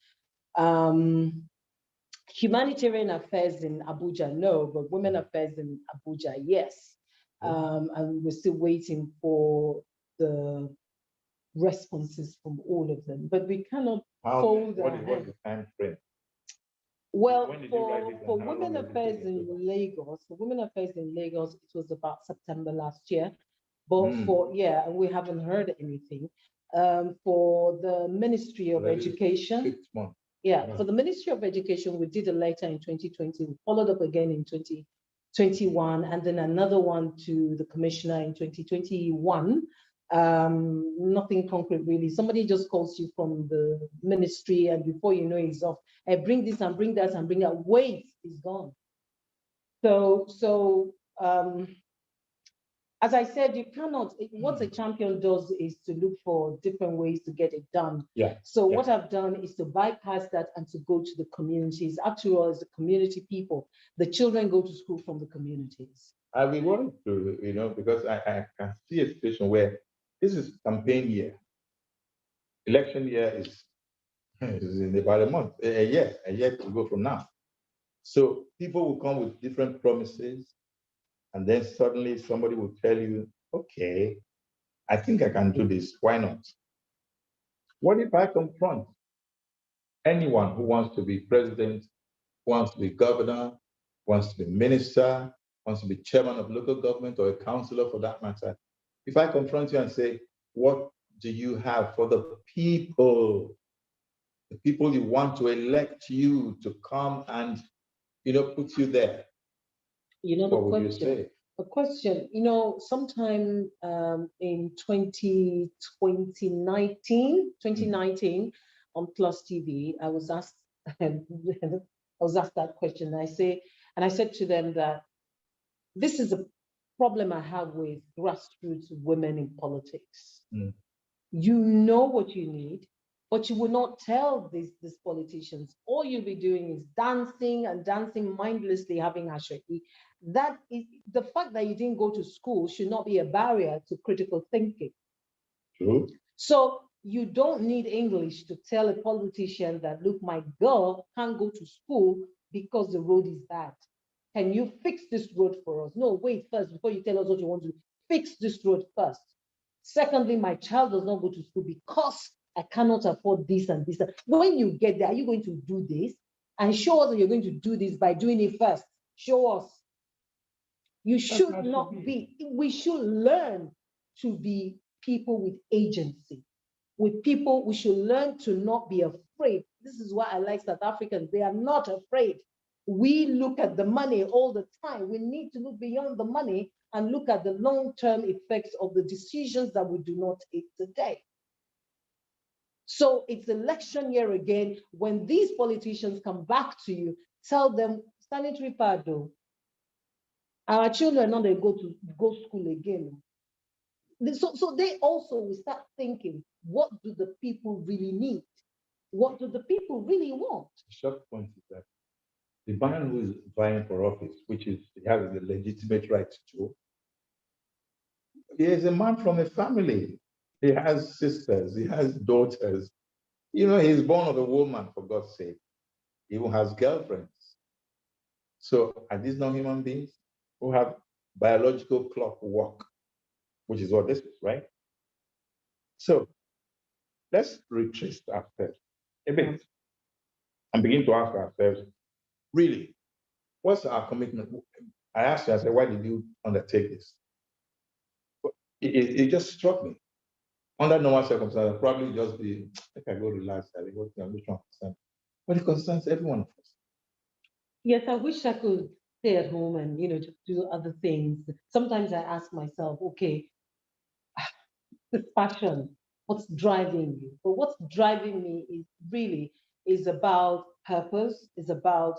Humanitarian Affairs in Abuja, no, but Women Affairs in Abuja, yes. And we're still waiting for the responses from all of them, but we cannot hold our hand. What's the time frame? Well, for Women Affairs in Lagos, it was about September last year. But we haven't heard anything. For the Ministry of Education, 6 months. For the Ministry of Education, we did a letter in 2020. We followed up again in 2021, and then another one to the Commissioner in 2021. Nothing concrete really. Somebody just calls you from the ministry, and before you know it's off. I bring this and bring that and bring that. Wait, it's gone. So as I said, you cannot. What a champion does is to look for different ways to get it done. Yeah. So what I've done is to bypass that and to go to the communities. After all, as the community people, the children go to school from the communities. I've been wanting to, because I can see a situation where this is campaign year. Election year is It's in about a month, a year to go from now. So people will come with different promises, and then suddenly somebody will tell you, okay, I think I can do this. Why not? What if I confront anyone who wants to be president, wants to be governor, wants to be minister, wants to be chairman of local government or a councillor for that matter? If I confront you and say, what do you have for the people you want to elect you to come and, put you there? You know, What would you say? the question, sometime in 2019 on Plus TV, I was asked, I was asked that question. And I said to them that this is a problem I have with grassroots women in politics. Mm. You know what you need, but you will not tell these politicians. All you'll be doing is dancing and dancing mindlessly, having ashaki. That is the fact that you didn't go to school should not be a barrier to critical thinking. True. So you don't need English to tell a politician that, look, my girl can't go to school because the road is bad. Can you fix this road for us? No, wait first, before you tell us what you want to do, fix this road first. Secondly, my child does not go to school because I cannot afford this and this. When you get there, are you going to do this? And show us that you're going to do this by doing it first. Show us. You should not be, we should learn to be people with agency. With people, we should learn to not be afraid. This is why I like South Africans. They are not afraid. We look at the money all the time. We need to look beyond the money and look at the long-term effects of the decisions that we do not take today. So it's election year again. When these politicians come back to you, tell them, sanitary pad though. Our children now they go to school again. So they also will start thinking, what do the people really need? What do the people really want? The short point is that the man who is vying for office, which is he has the legitimate right to, he is a man from a family. He has sisters, he has daughters. He's born of a woman, for God's sake. He even has girlfriends. So are these not human beings who have biological clock work, which is what this is, right? So let's retrace ourselves a bit and begin to ask ourselves, really, what's our commitment? I asked you, I said, why did you undertake this? It just struck me. Under normal circumstances, I'd probably just be, I go relax, I go to which one concerns. But it concerns every one of us. Yes, I wish I could stay at home and just do other things. Sometimes I ask myself, okay, this passion, what's driving you? But what's driving me is about purpose, is about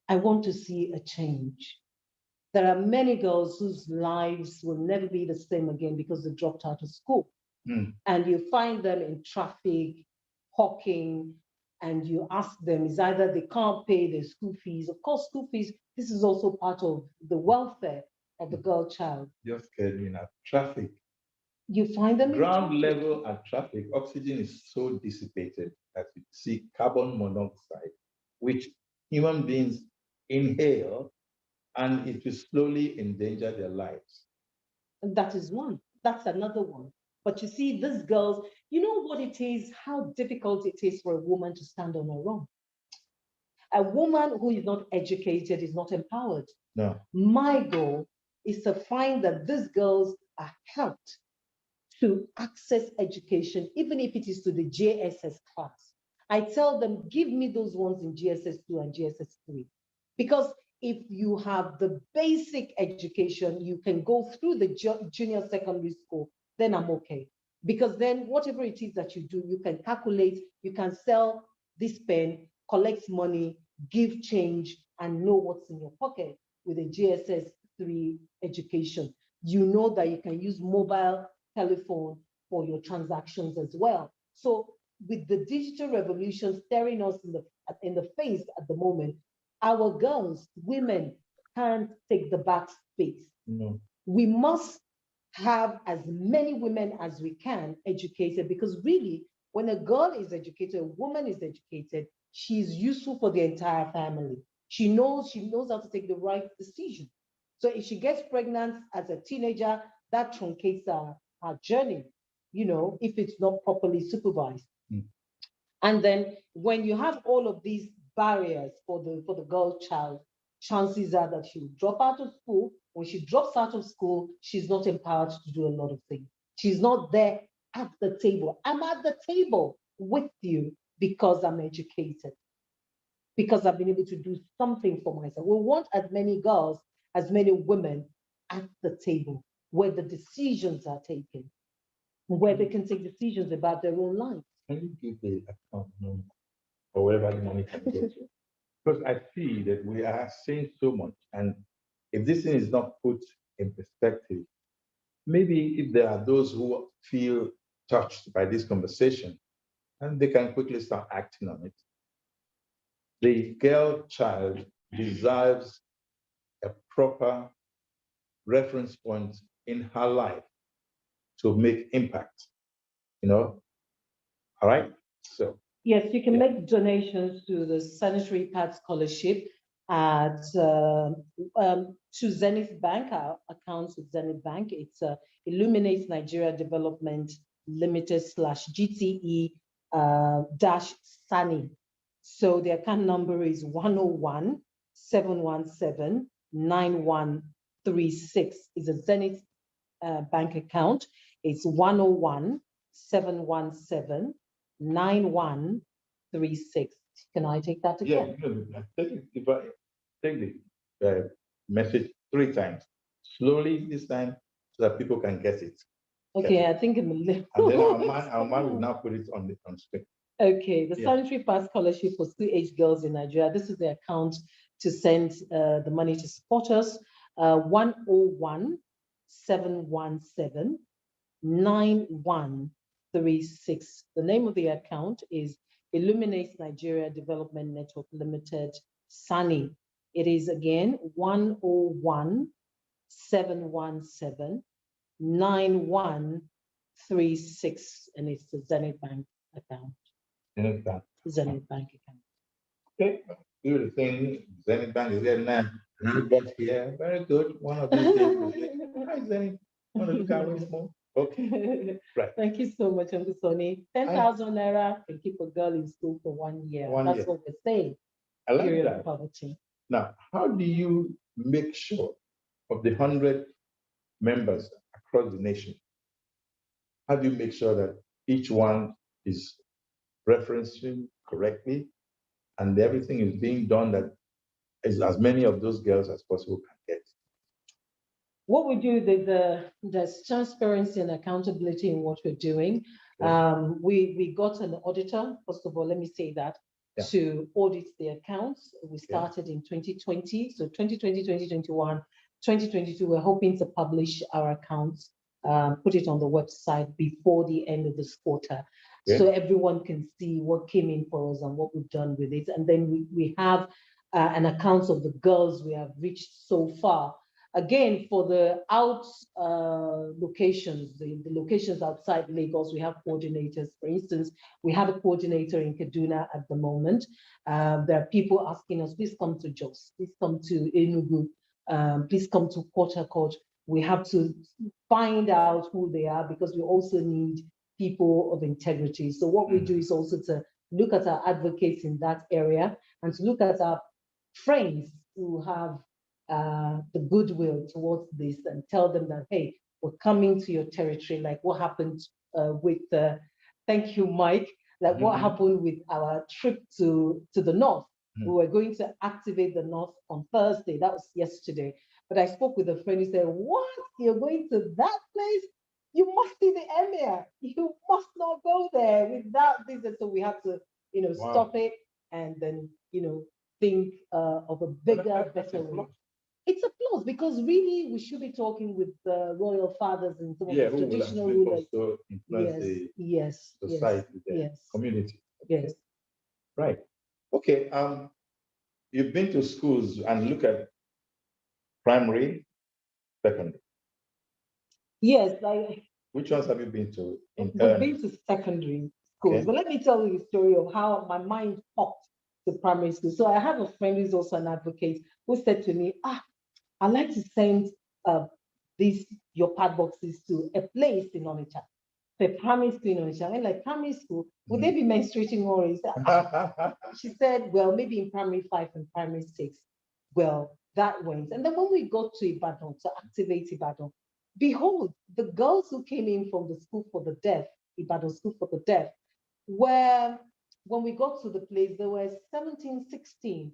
I want to see a change. There are many girls whose lives will never be the same again because they dropped out of school. Mm. And you find them in traffic, hawking, and you ask them, is either they can't pay their school fees. Of course, school fees, this is also part of the welfare of the girl child. Just scared me now. Traffic. You find them ground in level at traffic, oxygen is so dissipated that you see carbon monoxide, which human beings inhale, and it will slowly endanger their lives. And that is one. That's another one. But you see, these girls, you know what it is, how difficult it is for a woman to stand on her own. A woman who is not educated is not empowered. No. My goal is to find that these girls are helped to access education, even if it is to the JSS class. I tell them, give me those ones in GSS2 and GSS3. Because if you have the basic education, you can go through the junior secondary school, then I'm okay. Because then whatever it is that you do, you can calculate, you can sell this pen, collect money, give change, and know what's in your pocket with a GSS3 education. You know that you can use mobile telephone for your transactions as well. So with the digital revolution staring us in the face at the moment, our girls, women can't take the back space. No. We must have as many women as we can educated, because really When a girl is educated, a woman is educated, she's useful for the entire family. She knows how to take the right decision. So if she gets pregnant as a teenager, that truncates her journey, if it's not properly supervised. Mm. And then when you have all of these barriers for the girl child, chances are that she'll drop out of school. When she drops out of school, she's not empowered to do a lot of things. She's not there at the table. I'm at the table with you because I'm educated, because I've been able to do something for myself. We want as many girls, as many women at the table where the decisions are taken, where they can take decisions about their own lives. Can you give the account number or wherever the money can go to? Because I see that we are saying so much, and if this thing is not put in perspective, maybe if there are those who feel touched by this conversation, and they can quickly start acting on it. The girl child deserves a proper reference point in her life to make impact, All right? So, yes, you can make donations to the Sanitary Pad Scholarship at to Zenith Bank, our accounts with Zenith Bank. It's Illuminates Nigeria Development Limited /GTE dash SANI. So the account number is 101-717-9136. It's a Zenith bank account. It's 101-717-9136. Can I take that again? Yeah, if I take the message 3 times, slowly this time, so that people can get it. Okay, I think in the little. And then our man will now put it on screen. Okay, the Sanitary Pass Scholarship for school-age girls in Nigeria. This is the account to send the money to support us. 101-717-9136. The name of the account is Illuminates Nigeria Development Network Limited, SANI. It is again 101-717-9136, and it's the Zenith Bank account. Zenith Bank. Zenith Bank account. Okay, do the thing. Zenith Bank is there now. But here, very good. One of these days, we'll say, hi, Zenith. Want to look at it more? Okay. Right. Thank you so much, Uncle Soni. 10,000 naira can keep a girl in school for 1 year. That's what we're saying. I like Period that. of poverty. Now, how do you make sure of the 100 members across the nation? How do you make sure that each one is referencing correctly and everything is being done that as many of those girls as possible can get? What we do, there's transparency and accountability in what we're doing. We got an auditor, first of all, let me say that, to audit the accounts. We started in 2020. So 2020, 2021, 2022, we're hoping to publish our accounts, put it on the website before the end of this quarter. So everyone can see what came in for us and what we've done with it. And then we have an account of the girls we have reached so far. Again, for the locations, the locations outside Lagos, we have coordinators. For instance, we have a coordinator in Kaduna at the moment. There are people asking us, please come to Jos, please come to Enugu, please come to Port Harcourt. We have to find out who they are because we also need people of integrity. So what we do is also to look at our advocates in that area and to look at our friends who have the goodwill towards this and tell them that, hey, we're coming to your territory, like what happened with, thank you, Mike, like what happened with our trip to the north. We were going to activate the north on Thursday, that was yesterday. But I spoke with a friend who said, what, you're going to that place? You must see the emir. You must not go there without this. And so we have to, stop it and then, think of a bigger, better way. It's a plus because really we should be talking with the royal fathers and some of the traditional rulers. Yes, society, community. Okay. Yes. Right. Okay. You've been to schools and look at primary, secondary. Yes. Which ones have you been to? I've been to secondary schools. But let me tell you the story of how my mind popped to primary school. So I have a friend who's also an advocate who said to me, I'd like to send these your pad boxes to a place in Onitsha, the primary school in Onitsha. And like primary school, would they be menstruating always? She said, well, maybe in primary 5 and primary 6. Well, that went. And then when we got to Ibadan, to activate Ibadan, behold, the girls who came in from the school for the deaf, Ibadan School for the Deaf, were, when we got to the place, they were 17, 16.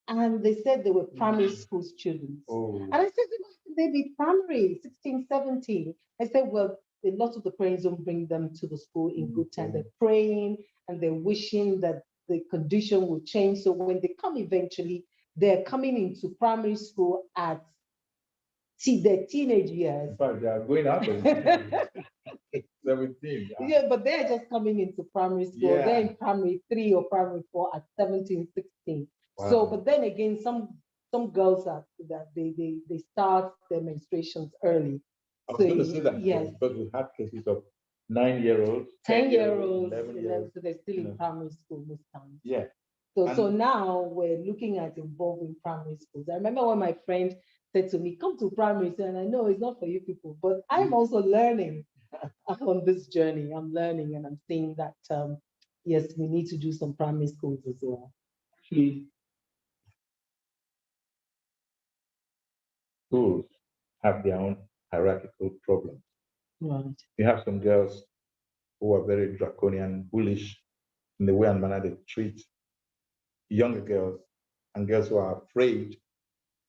And they said they were primary school students. And I said, they be primary, 16, 17. I said, well, a lot of the parents don't bring them to the school in good time. They're praying and they're wishing that the condition will change. So when they come eventually, they're coming into primary school at their teenage years. In fact, they are going out of 17. Yeah, but they're just coming into primary school. Yeah. They're in primary 3 or primary 4 at 17, 16. Wow. So, but then again, some girls that they start their menstruations early. I was going to say that, yes, because we had cases of 9-year-olds, 10-year-olds, 11-year-olds, so they're still in primary school most times. Yeah. So now we're looking at involving primary schools. I remember when my friend said to me, come to primary school, and I know it's not for you people, but I'm also learning on this journey. I'm learning and I'm seeing that, yes, we need to do some primary schools as well. Actually, schools have their own hierarchical problems. Right. You have some girls who are very draconian, bullish in the way and manner they treat younger girls and girls who are afraid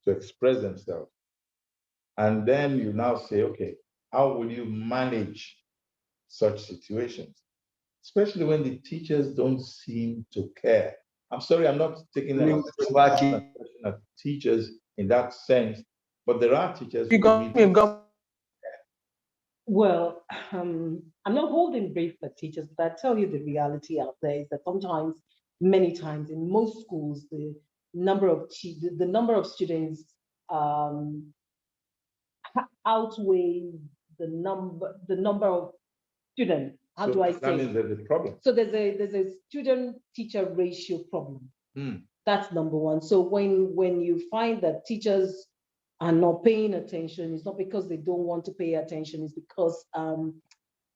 to express themselves. And then you now say, okay, how will you manage such situations? Especially when the teachers don't seem to care. I'm sorry, I'm not taking at teachers in that sense, but there are teachers who Well, I'm not holding brief for teachers, but I tell you the reality out there is that sometimes, many times, in most schools, the number of students outweighs the number of students. How do I say? That means there's a problem. So there's a student-teacher ratio problem. That's number one. So when you find that teachers are not paying attention, it's not because they don't want to pay attention.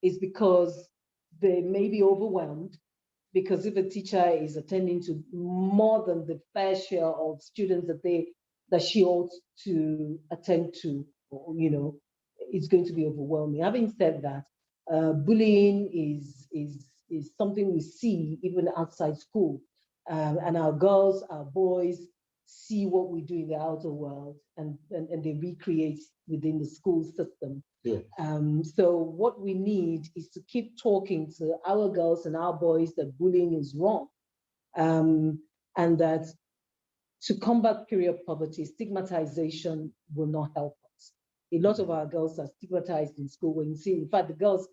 It's because they may be overwhelmed. Because if a teacher is attending to more than the fair share of students that she ought to attend to, it's going to be overwhelming. Having said that, bullying is something we see even outside school, and our girls, our boys see what we do in the outer world, and they recreate within the school system. Yeah. So what we need is to keep talking to our girls and our boys that bullying is wrong, and that to combat period poverty, stigmatization will not help us. A lot of our girls are stigmatized in school. When you see, in fact, the girls,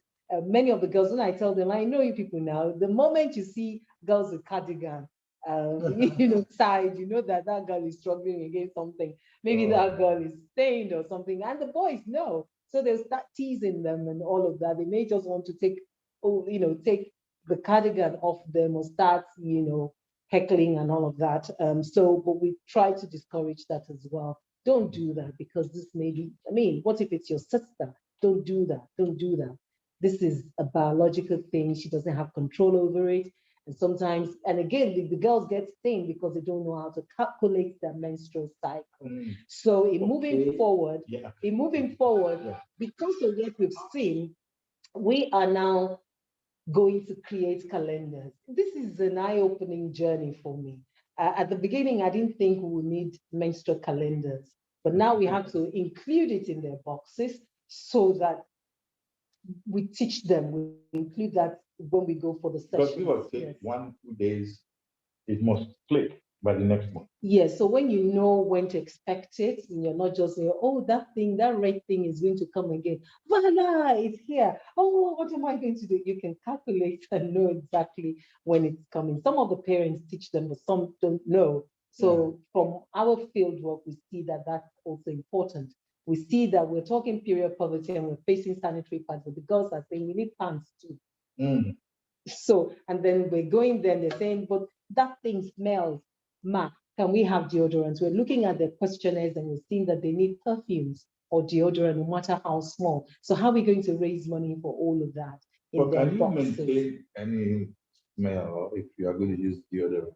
many of the girls, when I tell them, I know you people now, the moment you see girls with cardigan, side, you know that girl is struggling against something. Maybe that girl is stained or something, and the boys know. So they'll start teasing them and all of that. They may just want to take the cardigan off them or start, heckling and all of that. But we try to discourage that as well. Don't do that, because this may be, what if it's your sister? Don't do that. Don't do that. This is a biological thing. She doesn't have control over it. And sometimes, and again, the girls get stained because they don't know how to calculate their menstrual cycle. So in moving forward, because of what we've seen, we are now going to create calendars. This is an eye-opening journey for me. At the beginning, I didn't think we would need menstrual calendars, but now we have to include it in their boxes so that we teach them. We include that when we go for the session. Because people take 1-2 days, it must click by the next month. Yes, so when you know when to expect it, and you're not just saying, oh, that red thing is going to come again. Voila, it's here. Oh, what am I going to do? You can calculate and know exactly when it's coming. Some of the parents teach them, but some don't know. So from our field work, we see that that's also important. We see that we're talking period poverty and we're facing sanitary pads, but the girls are saying we need pants too. So, and then we're going there and they're saying, but that thing smells. Ma, can we have deodorants? We're looking at the questionnaires and we're seeing that they need perfumes or deodorant, no matter how small. So how are we going to raise money for all of that in But their can you boxes? maintain any smell if you are going to use deodorant?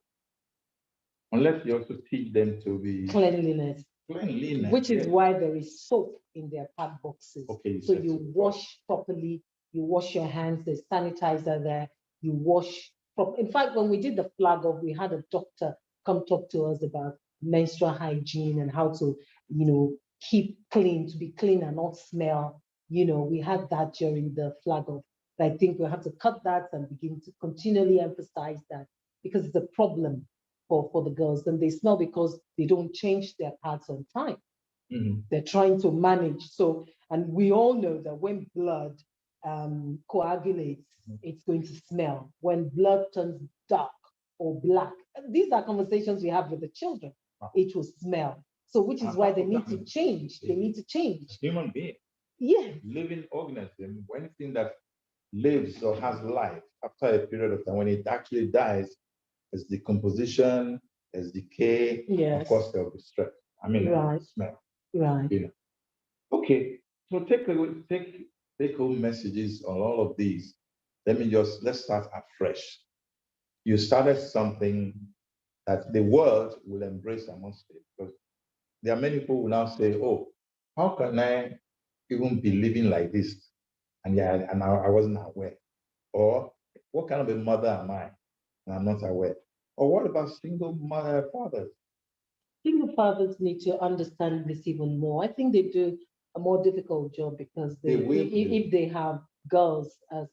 Unless you also teach them to be Cleanliness. cleanliness. Which is yes. why there is soap in their pad boxes. Okay, so you wash properly, you wash your hands, there's sanitizer there, you wash In fact, when we did the flag off, we had a doctor come talk to us about menstrual hygiene and how to, keep clean, to be clean and not smell. We had that during the flag off. I think we have to cut that and begin to continually emphasize that because it's a problem for the girls. And they smell because they don't change their pads on time. Mm-hmm. They're trying to manage. So, and we all know that when blood coagulates, it's going to smell. When blood turns dark or black, these are conversations we have with the children. It will smell. So, which is why they need to change. They need to change. Human being. Yeah. Living organism, anything that lives or has life after a period of time, when it actually dies, there's decomposition, there's decay. Yes. Of course, there'll be stress. Right. Smell. Right. Okay. So take home messages on all of these. Let's start afresh. You started something that the world will embrace amongst it, because there are many people who now say, "Oh, how can I even be living like this?" And I wasn't aware. Or what kind of a mother am I? And I'm not aware. Or what about single fathers? Single fathers need to understand this even more. I think they do a more difficult job because if they have girls as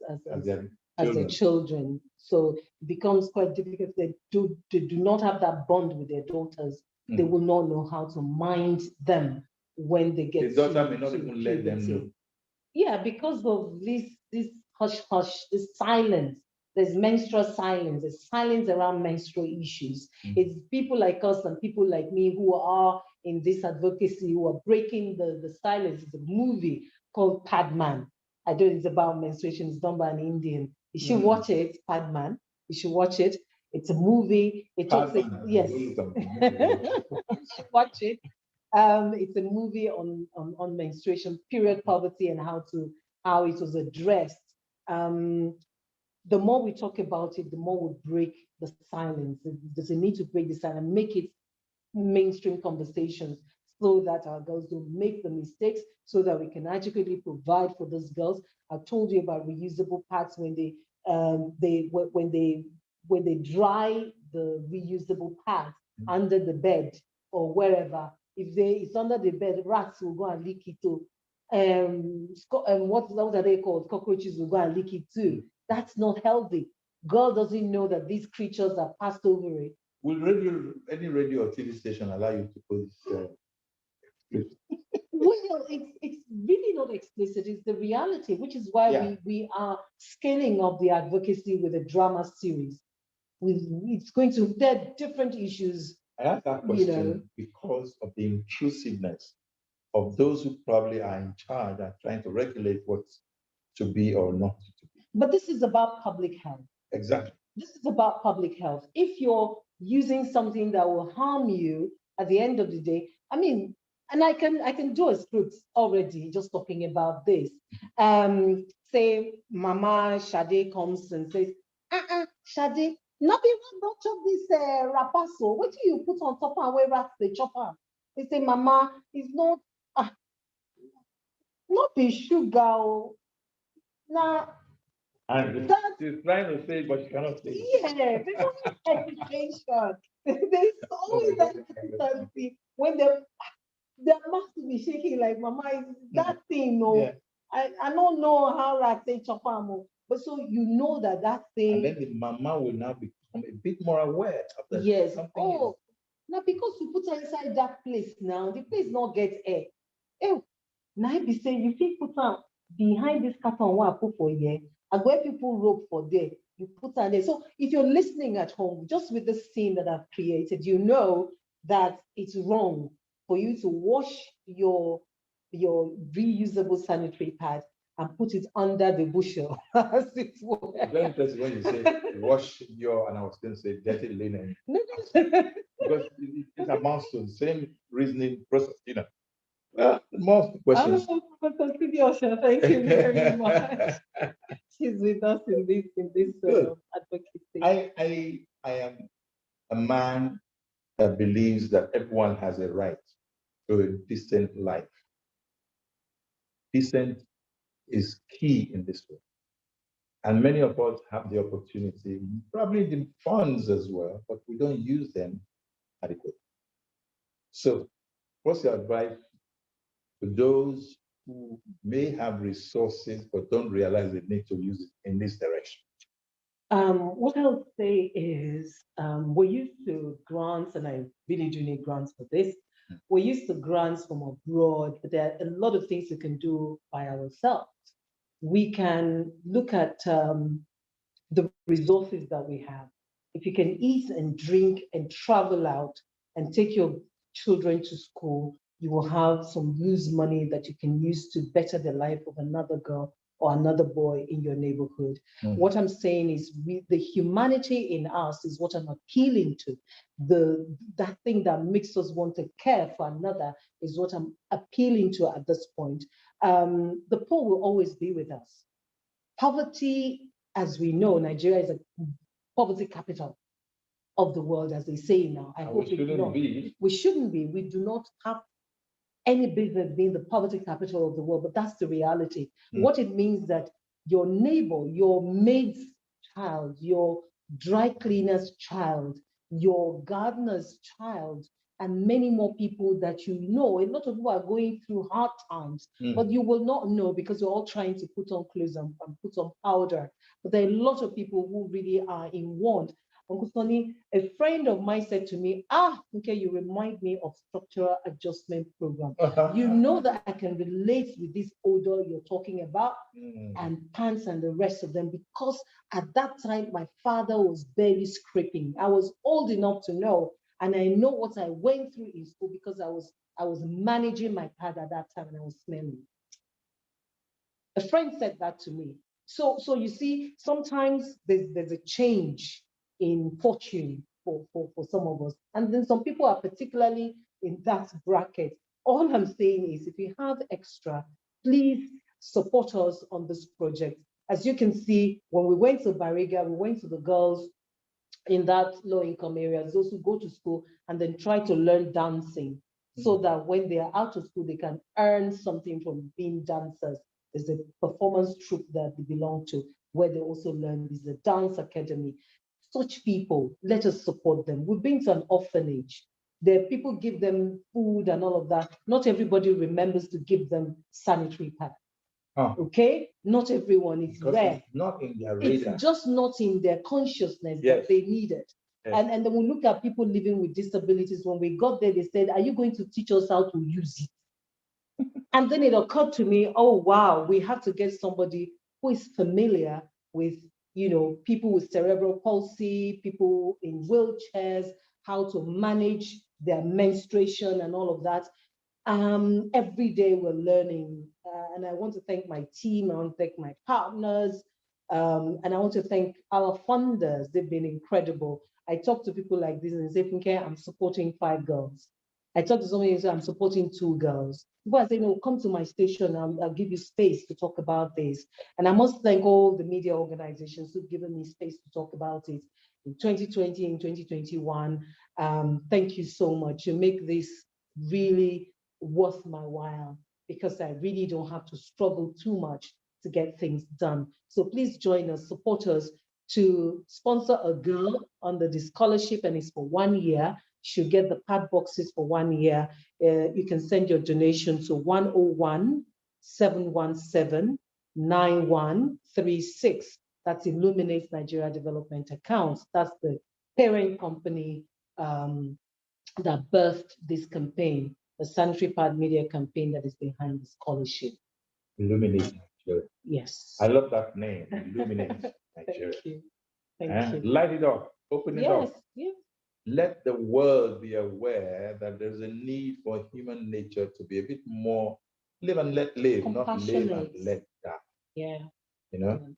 their children, so it becomes quite difficult. They do not have that bond with their daughters. Mm. They will not know how to mind them when they get. The daughter may not even let them know. Yeah, because of this hush hush, this silence. There's menstrual silence. There's silence around menstrual issues. Mm. It's people like us and people like me who are in this advocacy, who are breaking the silence. It's a movie called Padman. I don't know, it's about menstruation. It's done by an Indian. You should watch it, Padman. You should watch it. It's a movie. It talks, yes. Watch it. It's a movie on menstruation, period poverty, and how it was addressed. The more we talk about it, the more we break the silence. There's a need to break the silence, make it mainstream conversations so that our girls don't make the mistakes, so that we can adequately provide for those girls. I told you about reusable pads when they dry the reusable pads under the bed or wherever. If it's under the bed, rats will go and lick it too. What are they called? Cockroaches will go and lick it too. That's not healthy. God doesn't know that these creatures are passed over it. Will any radio or TV station allow you to put this? Well, it's really not explicit. It's the reality, which is why we are scaling up the advocacy with a drama series. It's going to, there are different issues. I ask that question because of the intrusiveness of those who probably are in charge and trying to regulate what's to be or not to be. But this is about public health. Exactly. This is about public health. If you're using something that will harm you at the end of the day, and I can do a script already just talking about this. Say Mama Shade comes and says, Shade, nothing don't chop this rapasso. What do you put on top and where rats they chop up? They say, Mama, it's not the sugar. Now, and she's trying to say, but she cannot say. Yeah, because education. There's always that consistency when their mouth will be shaking like, Mama, is that thing, no? Yeah. I don't know how I say chopamo. But so you know that thing. And then the mama will now become a bit more aware of that. Yes. Oh, now because you put her inside that place now, the place not get air. Now I be saying you think put her behind this carton what I put for here, and where people rope for there, you put her there. So if you're listening at home, just with the scene that I've created, you know that it's wrong for you to wash your reusable sanitary pad and put it under the bushel, as it were. It's very interesting when you say wash your, and I was going to say dirty linen, because it amounts to the same reasoning process, you know. Well, more questions. Oh, Professor Sidiosha, thank you very much. She's with us in this Good. advocacy. I am a man that believes that everyone has a right to a decent life. Decent is key in this world. And many of us have the opportunity, probably the funds as well, but we don't use them adequately. So, what's your advice to those who may have resources but don't realize they need to use it in this direction? What I'll say is we're used to grants, and I really do need grants for this. We're used to grants from abroad, but there are a lot of things we can do by ourselves. We can look at the resources that we have. If you can eat and drink and travel out and take your children to school, you will have some loose money that you can use to better the life of another girl or another boy in your neighborhood. What I'm saying is the humanity in us is what I'm appealing to. That thing that makes us want to care for another is what I'm appealing to at this point. The poor will always be with us. Poverty, as we know, Nigeria is a poverty capital of the world, as they say now. I hope we shouldn't be. We shouldn't be. We do not have any business being the poverty capital of the world, but that's the reality. What it means that your neighbor, your maid's child, your dry cleaner's child, your gardener's child, and many more people that you know. A lot of people are going through hard times, but you will not know because you're all trying to put on clothes and put on powder. But there are a lot of people who really are in want. Uncle Soni, a friend of mine said to me, okay, you remind me of structural adjustment program. You know that I can relate with this odor you're talking about and pants and the rest of them, because at that time, my father was barely scraping. I was old enough to know, and I know what I went through in school because I was managing my pad at that time and I was smelling. A friend said that to me. So you see, sometimes there's a change in fortune for some of us. And then some people are particularly in that bracket. All I'm saying is if you have extra, please support us on this project. As you can see, when we went to Bariga, we went to the girls in that low-income areas, those who go to school and then try to learn dancing so that when they are out of school, they can earn something from being dancers. There's a performance troupe that they belong to where they also learn. There's a dance academy. Such people, let us support them. We've been to an orphanage. There, people give them food and all of that. Not everybody remembers to give them sanitary pads. Okay, not everyone is there. It's not in their radar. It's just not in their consciousness that they need it. And then we look at people living with disabilities. When we got there, they said, "Are you going to teach us how to use it?" And then it occurred to me, oh wow, we have to get somebody who is familiar with, people with cerebral palsy, people in wheelchairs, how to manage their menstruation and all of that. Every day we're learning, and I want to thank my team, I want to thank my partners, and I want to thank our funders. They've been incredible. I talk to people like this and say, "Okay, I'm supporting 5 girls." I talk to somebody and say, "I'm supporting 2 girls." People are saying, "No, come to my station, I'll give you space to talk about this." And I must thank all the media organizations who've given me space to talk about it in 2020, in 2021. Thank you so much. You make this really worth my while because I really don't have to struggle too much to get things done. So please join us, support us to sponsor a girl under the scholarship, and it's for 1 year. She'll get the pad boxes for 1 year. You can send your donation to 101-717-9136. That's Illuminate Nigeria Development Accounts. That's the parent company that birthed this campaign, the Sanitary Pad Media campaign that is behind the scholarship. Illuminate Nigeria. Yes. I love that name, Illuminate Nigeria. Thank you. Thank you. Light it up, open it up. Yes. Let the world be aware that there's a need for human nature to be a bit more live and let live, not live and Compassionate. let die. Yeah. You know? Yeah.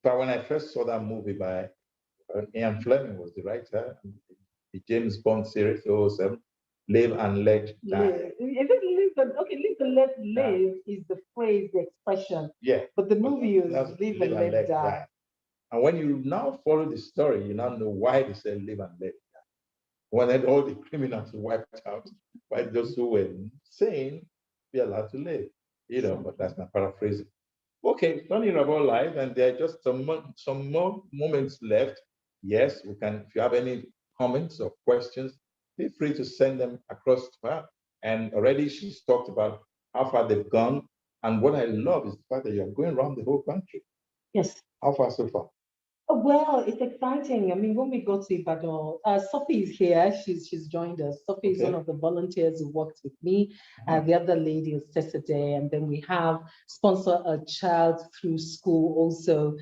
But when I first saw that movie by Ian Fleming was the writer, the James Bond series 007, Live and Let Die. Live. Is it live and okay, live and let live is the phrase, the expression. Yeah. But the movie is That's live and let die. And when you now follow the story, you now know why they said live and let die. When then all the criminals wiped out, why those who were sane be allowed to live. You know, but that's my paraphrasing. Okay, Soni Irabor live, and there are just some more moments left. Yes, we can. If you have any comments or questions, feel free to send them across to her. And already she's talked about how far they've gone. And what I love is the fact that you're going around the whole country. Yes. How far so far? Oh, well, it's exciting. I mean, when we got to Ibadan, Sophie is here. She's joined us. Sophie is one of the volunteers who worked with me. The other lady is Tessade. And then we have Sponsor a Child Through School also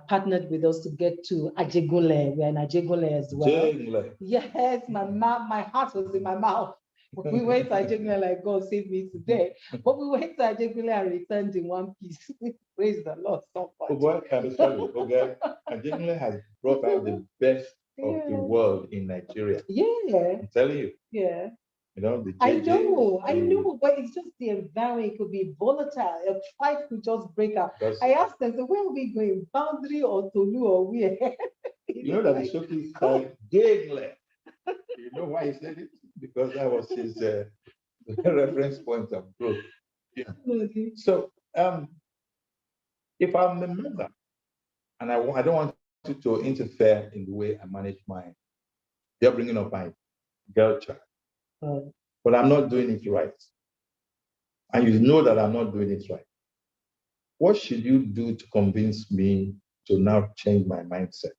partnered with us to get to Ajegunle. We're in Ajegunle as well. Ajegunle. Yes, my heart was in my mouth. We went to Ajegunle like God save me today. But we went to Ajegunle and returned in one piece. Praise the Lord so much. What can I tell you? Okay, Ajegunle has brought out the best of the world in Nigeria. Yeah. I'm telling you. Yeah. You know, the I know, but it's just the environment could be volatile. A fight could just break out. I asked them, so where are we going? Boundary or Tolu or where? You know that the Shoki said Ajegunle. You know why he said it? Because that was his reference point of growth. Yeah. So, if I'm a mother and I don't want you to interfere in the way I manage they're bringing up my girl child, but I'm not doing it right, and you know that I'm not doing it right, what should you do to convince me to now change my mindset?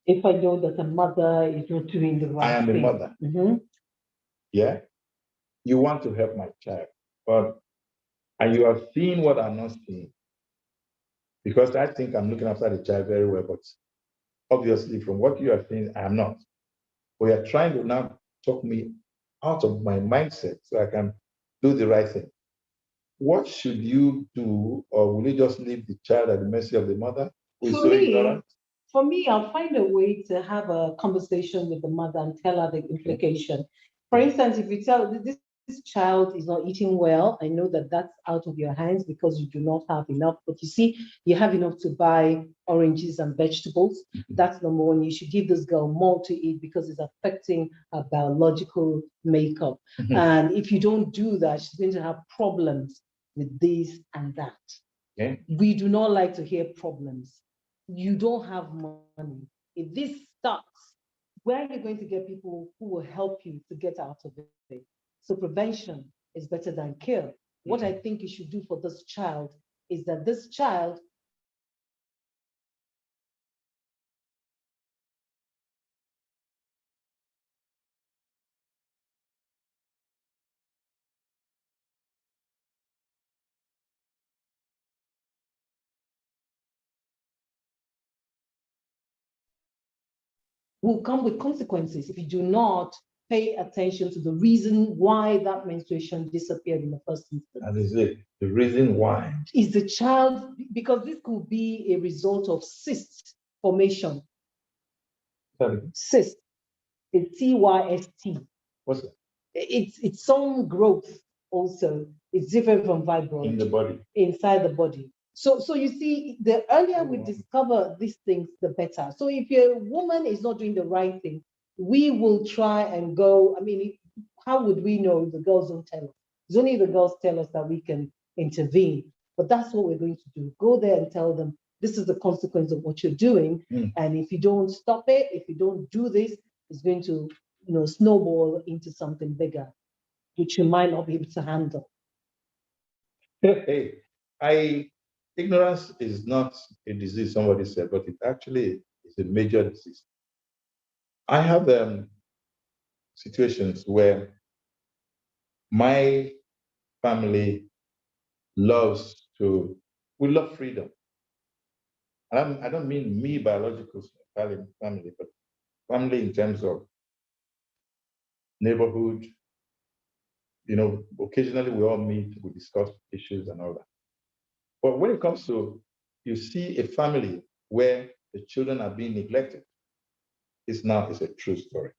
If I know that a mother is not doing the right thing. I am a mother. Mm-hmm. Yeah. You want to help my child, and you are seeing what I'm not seeing. Because I think I'm looking after the child very well, but obviously from what you are saying, I am not. We are trying to now talk me out of my mindset so I can do the right thing. What should you do, or will you just leave the child at the mercy of the mother who is so ignorant? For me, I'll find a way to have a conversation with the mother and tell her the implication. For instance, if you tell this child is not eating well, I know that that's out of your hands because you do not have enough. But you see, you have enough to buy oranges and vegetables. That's number one. You should give this girl more to eat because it's affecting her biological makeup. And if you don't do that, she's going to have problems with this and that. Okay. We do not like to hear problems. You don't have money. If this starts, where are you going to get people who will help you to get out of it? So prevention is better than cure. What I think you should do for this child is that this child will come with consequences if you do not pay attention to the reason why that menstruation disappeared in the first instance. And is it the reason why? Is the child, because this could be a result of cyst formation. Sorry. Cyst. It's CYST. What's that? It's some growth also. It's different from fibroid. In the body. Inside the body. So you see, the earlier we discover these things, the better. So if your woman is not doing the right thing, we will try and go. I mean, how would we know if the girls don't tell us? It's only the girls tell us that we can intervene. But that's what we're going to do. Go there and tell them, this is the consequence of what you're doing. And if you don't stop it, if you don't do this, it's going to snowball into something bigger, which you might not be able to handle. Hey, ignorance is not a disease, somebody said, but it actually is a major disease. I have situations where my family we love freedom. I don't mean me biological family, but family in terms of neighborhood, occasionally we all meet, we discuss issues and all that. But when it comes to, you see a family where the children are being neglected, it's a true story.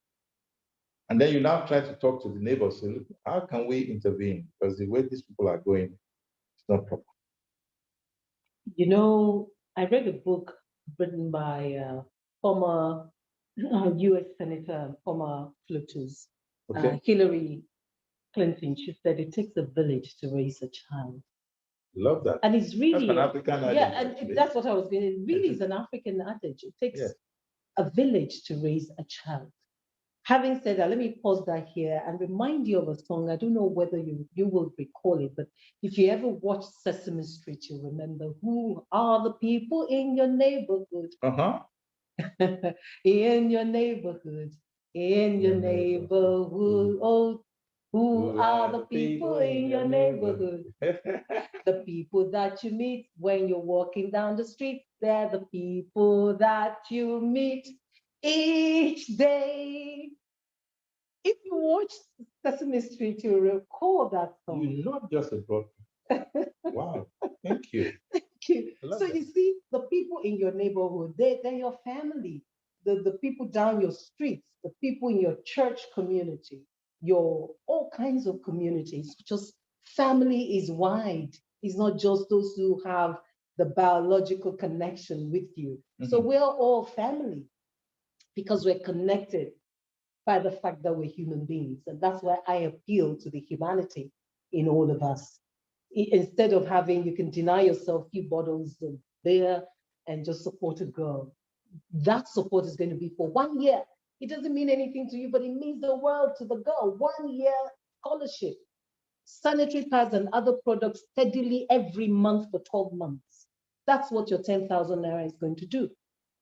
And then you now try to talk to the neighbors, say, look, how can we intervene? Because the way these people are going, it's not proper. I read a book written by former US Senator, former FLOTUS, Okay. Hillary Clinton. She said it takes a village to raise a child. Love that. And it's really that's an African adage. Yeah, and that's what I was going to. It really is an African adage. It takes a village to raise a child. Having said that, let me pause that here and remind you of a song. I don't know whether you will recall it, but if you ever watch Sesame Street, you'll remember who are the people in your neighborhood. In your neighborhood, in your neighborhood. Oh, who are the people in your neighborhood? The people that you meet when you're walking down the street. They're the people that you meet each day. If you watch Sesame Street, you'll recall that song. You're not just a broadcaster. Wow, thank you. Thank you. So you see, the people in your neighborhood, they're your family. The people down your streets, the people in your church community, your all kinds of communities. Just family is wide. It's not just those who have the biological connection with you. So we're all family because we're connected by the fact that we're human beings. And that's why I appeal to the humanity in all of us. Instead of having, you can deny yourself a few bottles of beer and just support a girl. That support is going to be for 1 year. It doesn't mean anything to you, but it means the world to the girl. 1 year scholarship, sanitary pads and other products steadily every month for 12 months. That's what your 10,000 naira is going to do.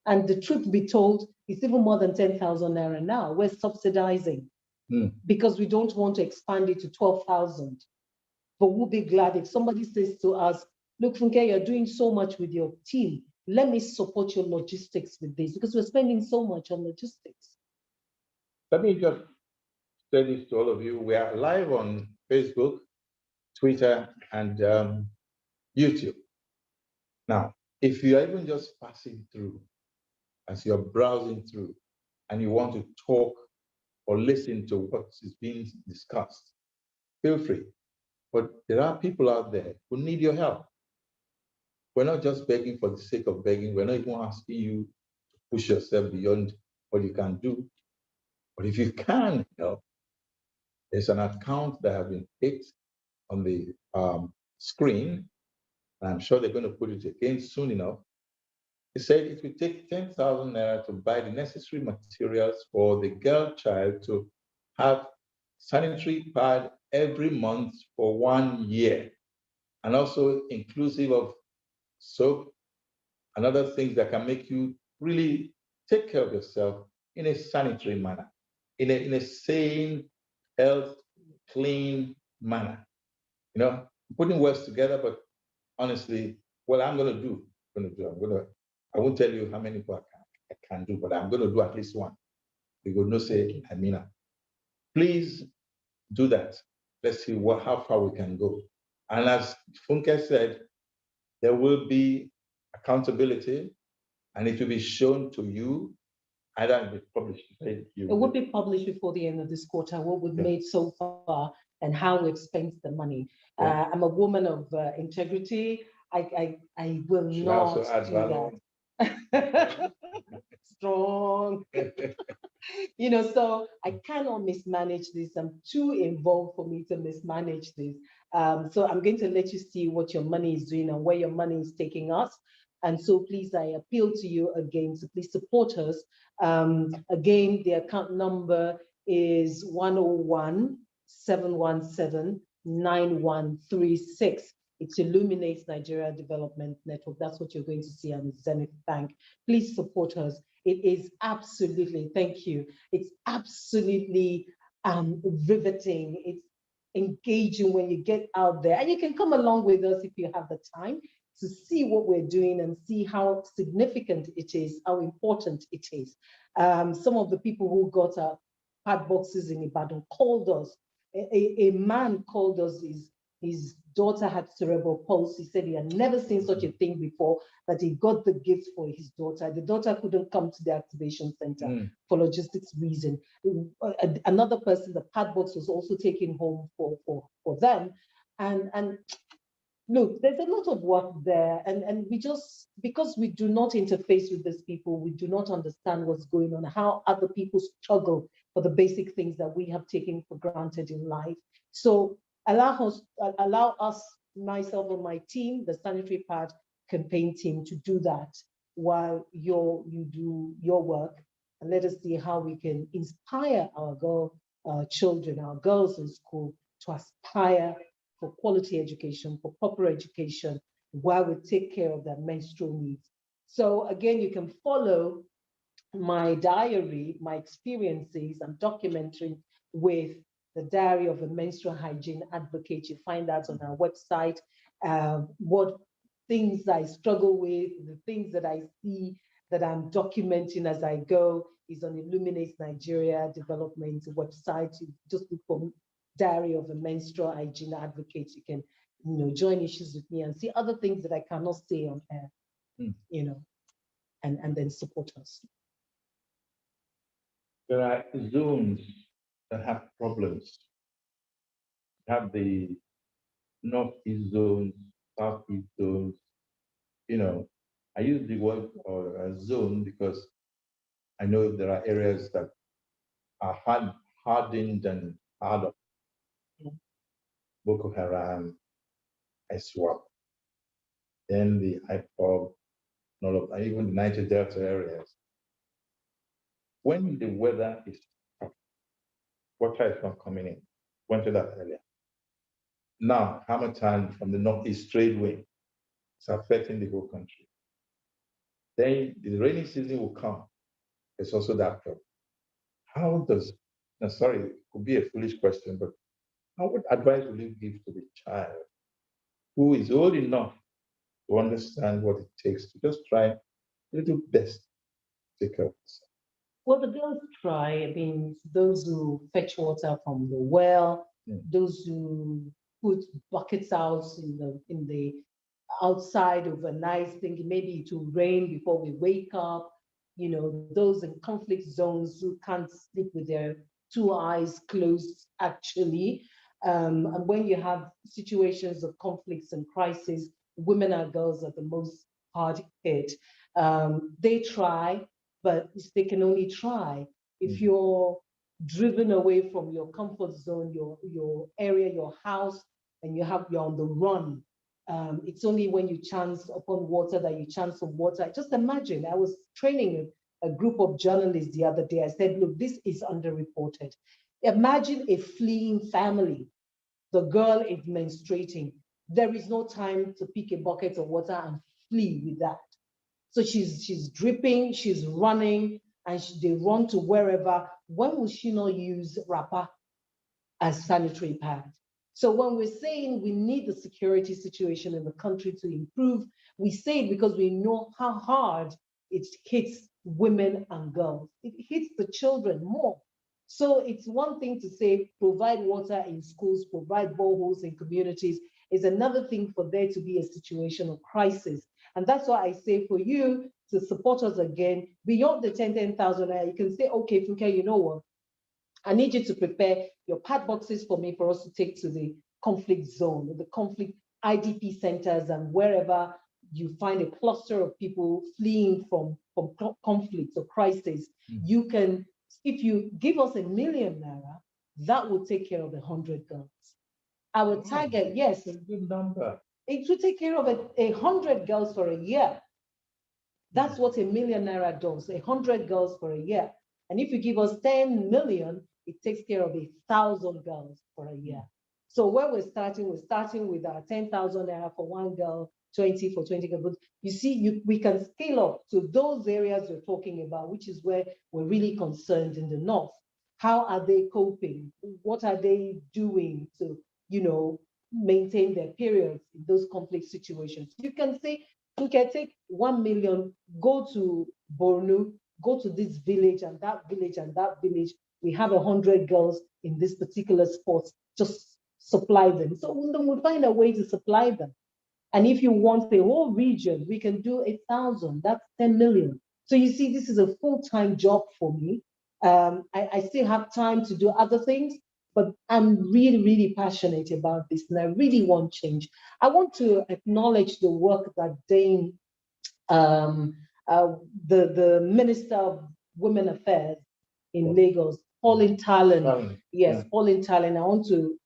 And the truth be told, it's even more than 10,000 naira now. We're subsidizing because we don't want to expand it to 12,000. But we'll be glad if somebody says to us, look, Funke, you're doing so much with your team. Let me support your logistics with this because we're spending so much on logistics. Let me just say this to all of you. We are live on Facebook, Twitter, and YouTube. Now, if you are even just passing through, as you're browsing through, and you want to talk or listen to what is being discussed, feel free. But there are people out there who need your help. We're not just begging for the sake of begging. We're not even asking you to push yourself beyond what you can do. But if you can help, there's an account that has been picked on the screen. And I'm sure they're going to put it again soon enough. It said it will take 10,000 naira to buy the necessary materials for the girl child to have sanitary pad every month for 1 year, and also inclusive of soap and other things that can make you really take care of yourself in a sanitary manner, in a sane, health, clean manner. Putting words together, but honestly, what I'm going to do, I won't tell you how many people I can do, but I'm going to do at least one. Because no say, Amina, please do that. Let's see how far we can go. And as Funke said, there will be accountability, and it will be shown to you. Either be published. It will be published before the end of this quarter, what we've made so far and how we've spent the money. I'm a woman of integrity. I will Should not also add do that. Strong. So I cannot mismanage this. I'm too involved for me to mismanage this. So I'm going to let you see what your money is doing and where your money is taking us. And so please, I appeal to you again, so please support us. Again, the account number is 101-717-9136. It illuminates Nigeria Development Network. That's what you're going to see on Zenith Bank. Please support us. It is absolutely, thank you. It's absolutely riveting. It's engaging when you get out there. And you can come along with us if you have the time to see what we're doing and see how significant it is, how important it is. Some of the people who got our pad boxes in Ibadan called us A man called us, his daughter had cerebral palsy. He said he had never seen such a thing before, that he got the gift for his daughter. The daughter couldn't come to the activation center for logistics reason. Another person, the pad box was also taken home for them. And look, there's a lot of work there, and we just, because we do not interface with these people, we do not understand what's going on, how other people struggle for the basic things that we have taken for granted in life. So allow us, myself and my team, the sanitary pad campaign team, to do that while you do your work, and let us see how we can inspire our children, our girls in school, to aspire for quality education, for proper education, while we take care of their menstrual needs. So again, you can follow my diary, my experiences. I'm documenting with the Diary of a Menstrual Hygiene Advocate. You find that on our website. What things I struggle with, the things that I see that I'm documenting as I go, is on Illuminate Nigeria Development website. You just look for Diary of a Menstrual Hygiene Advocate. You can, join issues with me and see other things that I cannot say on air, and then support us. There are zones that have problems. You have the northeast zones, southeast zones. I use the word zone because I know there are areas that are hardened and harder. Boko Haram, ISWAP, then the IPOB, and all of that, even the Niger Delta areas. When the weather is tough, water is not coming in. Went to that earlier. Now, Hamilton from the northeast trade wind is affecting the whole country. Then the rainy season will come. It's also that problem. How does, sorry, it could be a foolish question, but what advice will you give to the child who is old enough to understand what it takes to just try a little best to take care of herself? Well, the girls try. I mean, those who fetch water from the well, those who put buckets out in the outside overnight, thinking maybe it will rain before we wake up. Those in conflict zones who can't sleep with their two eyes closed, actually. And when you have situations of conflicts and crisis, women and girls are the most hard hit. They try, but they can only try. If you're driven away from your comfort zone, your area, your house, and you're on the run, it's only when you chance upon water that you chance on water. Just imagine, I was training a group of journalists the other day. I said, look, this is underreported. Imagine a fleeing family. The girl is menstruating. There is no time to pick a bucket of water and flee with that. So she's dripping, she's running, and they run to wherever. When will she not use wrapper as sanitary pad? So when we're saying we need the security situation in the country to improve, we say it because we know how hard it hits women and girls. It hits the children more. So it's one thing to say, provide water in schools, provide boreholes in communities. It's another thing for there to be a situation of crisis. And that's why I say for you to support us again, beyond the 10,000, you can say, okay, Funke, you know what? I need you to prepare your pad boxes for me for us to take to the conflict zone, the conflict IDP centers, and wherever you find a cluster of people fleeing from conflict or crisis. You can, if you give us ₦1 million, that will take care of 100 girls. Our target, yes, a good number. It will take care of 100 girls for a year. That's what ₦1 million does, 100 girls for a year. And if you give us 10 million, it takes care of 1,000 girls for a year. So where we're starting with our 10,000 for one girl, 20 for 20 girls. You see, we can scale up to those areas you're talking about, which is where we're really concerned in the North. How are they coping? What are they doing to, maintain their periods in those conflict situations? You can say, you can take 1 million, go to Borno, go to this village and that village and that village, we have 100 girls in this particular sport, just supply them. So then we'll find a way to supply them. And if you want the whole region, we can do 1,000, that's 10 million. So you see, this is a full-time job for me. I still have time to do other things, but I'm really, really passionate about this, and I really want change. I want to acknowledge the work that Dame, the Minister of Women Affairs in Lagos, Pauline Talon. Yes, Pauline Talon. I want to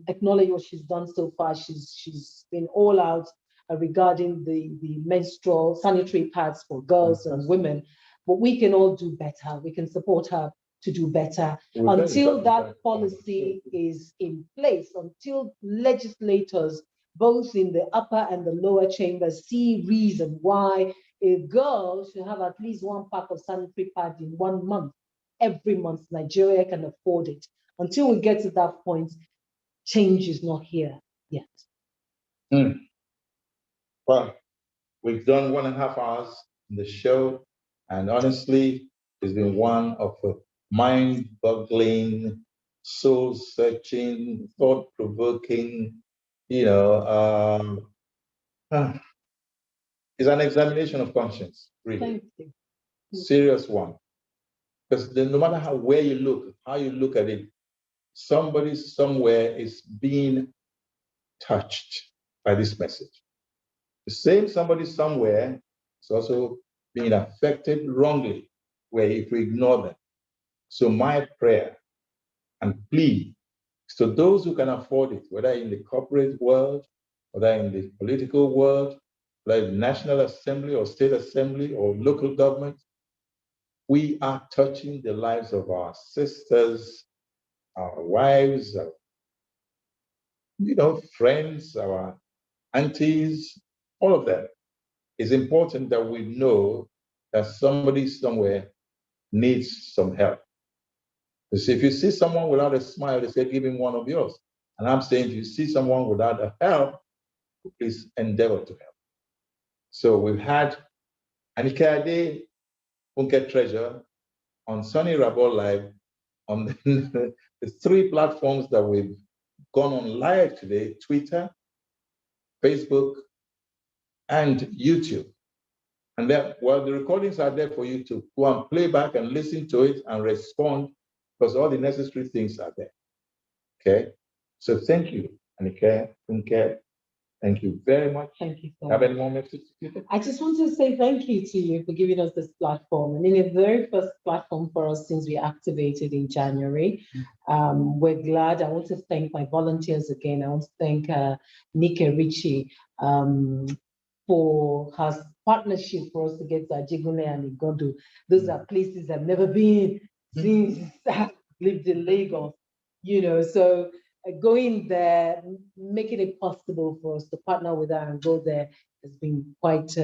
acknowledge what she's done so far. She's been all out regarding the menstrual sanitary pads for girls and women. But we can all do better. We can support her to do better until that policy is in place, until legislators, both in the upper and the lower chambers, see reason why a girl should have at least one pack of sanitary pads in 1 month. Every month, Nigeria can afford it. Until we get to that point, change is not here yet. Well, we've done 1.5 hours in the show, and honestly, it's been one of a mind-boggling, soul-searching, thought-provoking, it's an examination of conscience, really. Thank you. Serious one. Because no matter where you look, how you look at it, somebody somewhere is being touched by this message. The same somebody somewhere is also being affected wrongly, where if we ignore them. So my prayer and plea is to those who can afford it, whether in the corporate world, whether in the political world, whether in the National Assembly or State Assembly or local government, we are touching the lives of our sisters, our wives, our, friends, our aunties, all of them. It's important that we know that somebody somewhere needs some help. Because if you see someone without a smile, they say, give him one of yours. And I'm saying, if you see someone without a help, please endeavor to help. So we've had ANIKE Ade Funke Treasure on Soni Irabor Live on the 3 platforms that we've gone on live today: Twitter, Facebook, and YouTube. And then, the recordings are there for you to go and play back and listen to it and respond, because all the necessary things are there. Okay? So thank you, ANIKE Funke. Thank you very much. Thank you. Have any more messages? I just want to say thank you to you for giving us this platform. I mean, the very first platform for us since we activated in January. We're glad. I want to thank my volunteers again. I want to thank Nika Ritchie for her partnership for us to get to Ajigune and Igodo. Those are places I've never been since I've lived in Lagos, so going there, making it possible for us to partner with her and go there has been quite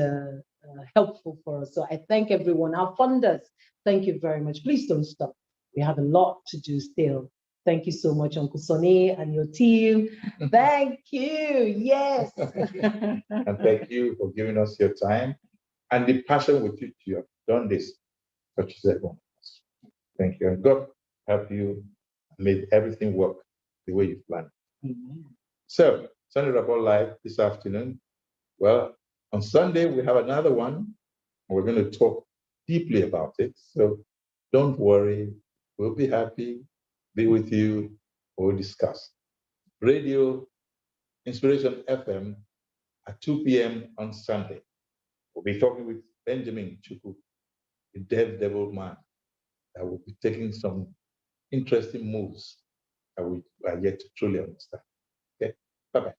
helpful for us. So I thank everyone. Our funders, thank you very much. Please don't stop. We have a lot to do still. Thank you so much, Uncle Soni and your team. Thank you. Yes. And thank you for giving us your time and the passion with which you have done this, such as everyone else. Thank you. And God help you made everything work the way you planned. Amen. So, Soni Irabor Live this afternoon. Well, on Sunday, we have another one, and we're going to talk deeply about it. So don't worry. We'll be happy, be with you, we'll discuss. Radio Inspiration FM at 2 p.m. on Sunday. We'll be talking with Benjamin CHUKWU, the deaf devil man, that will be taking some interesting moves that we are yet to truly understand. Okay, bye-bye.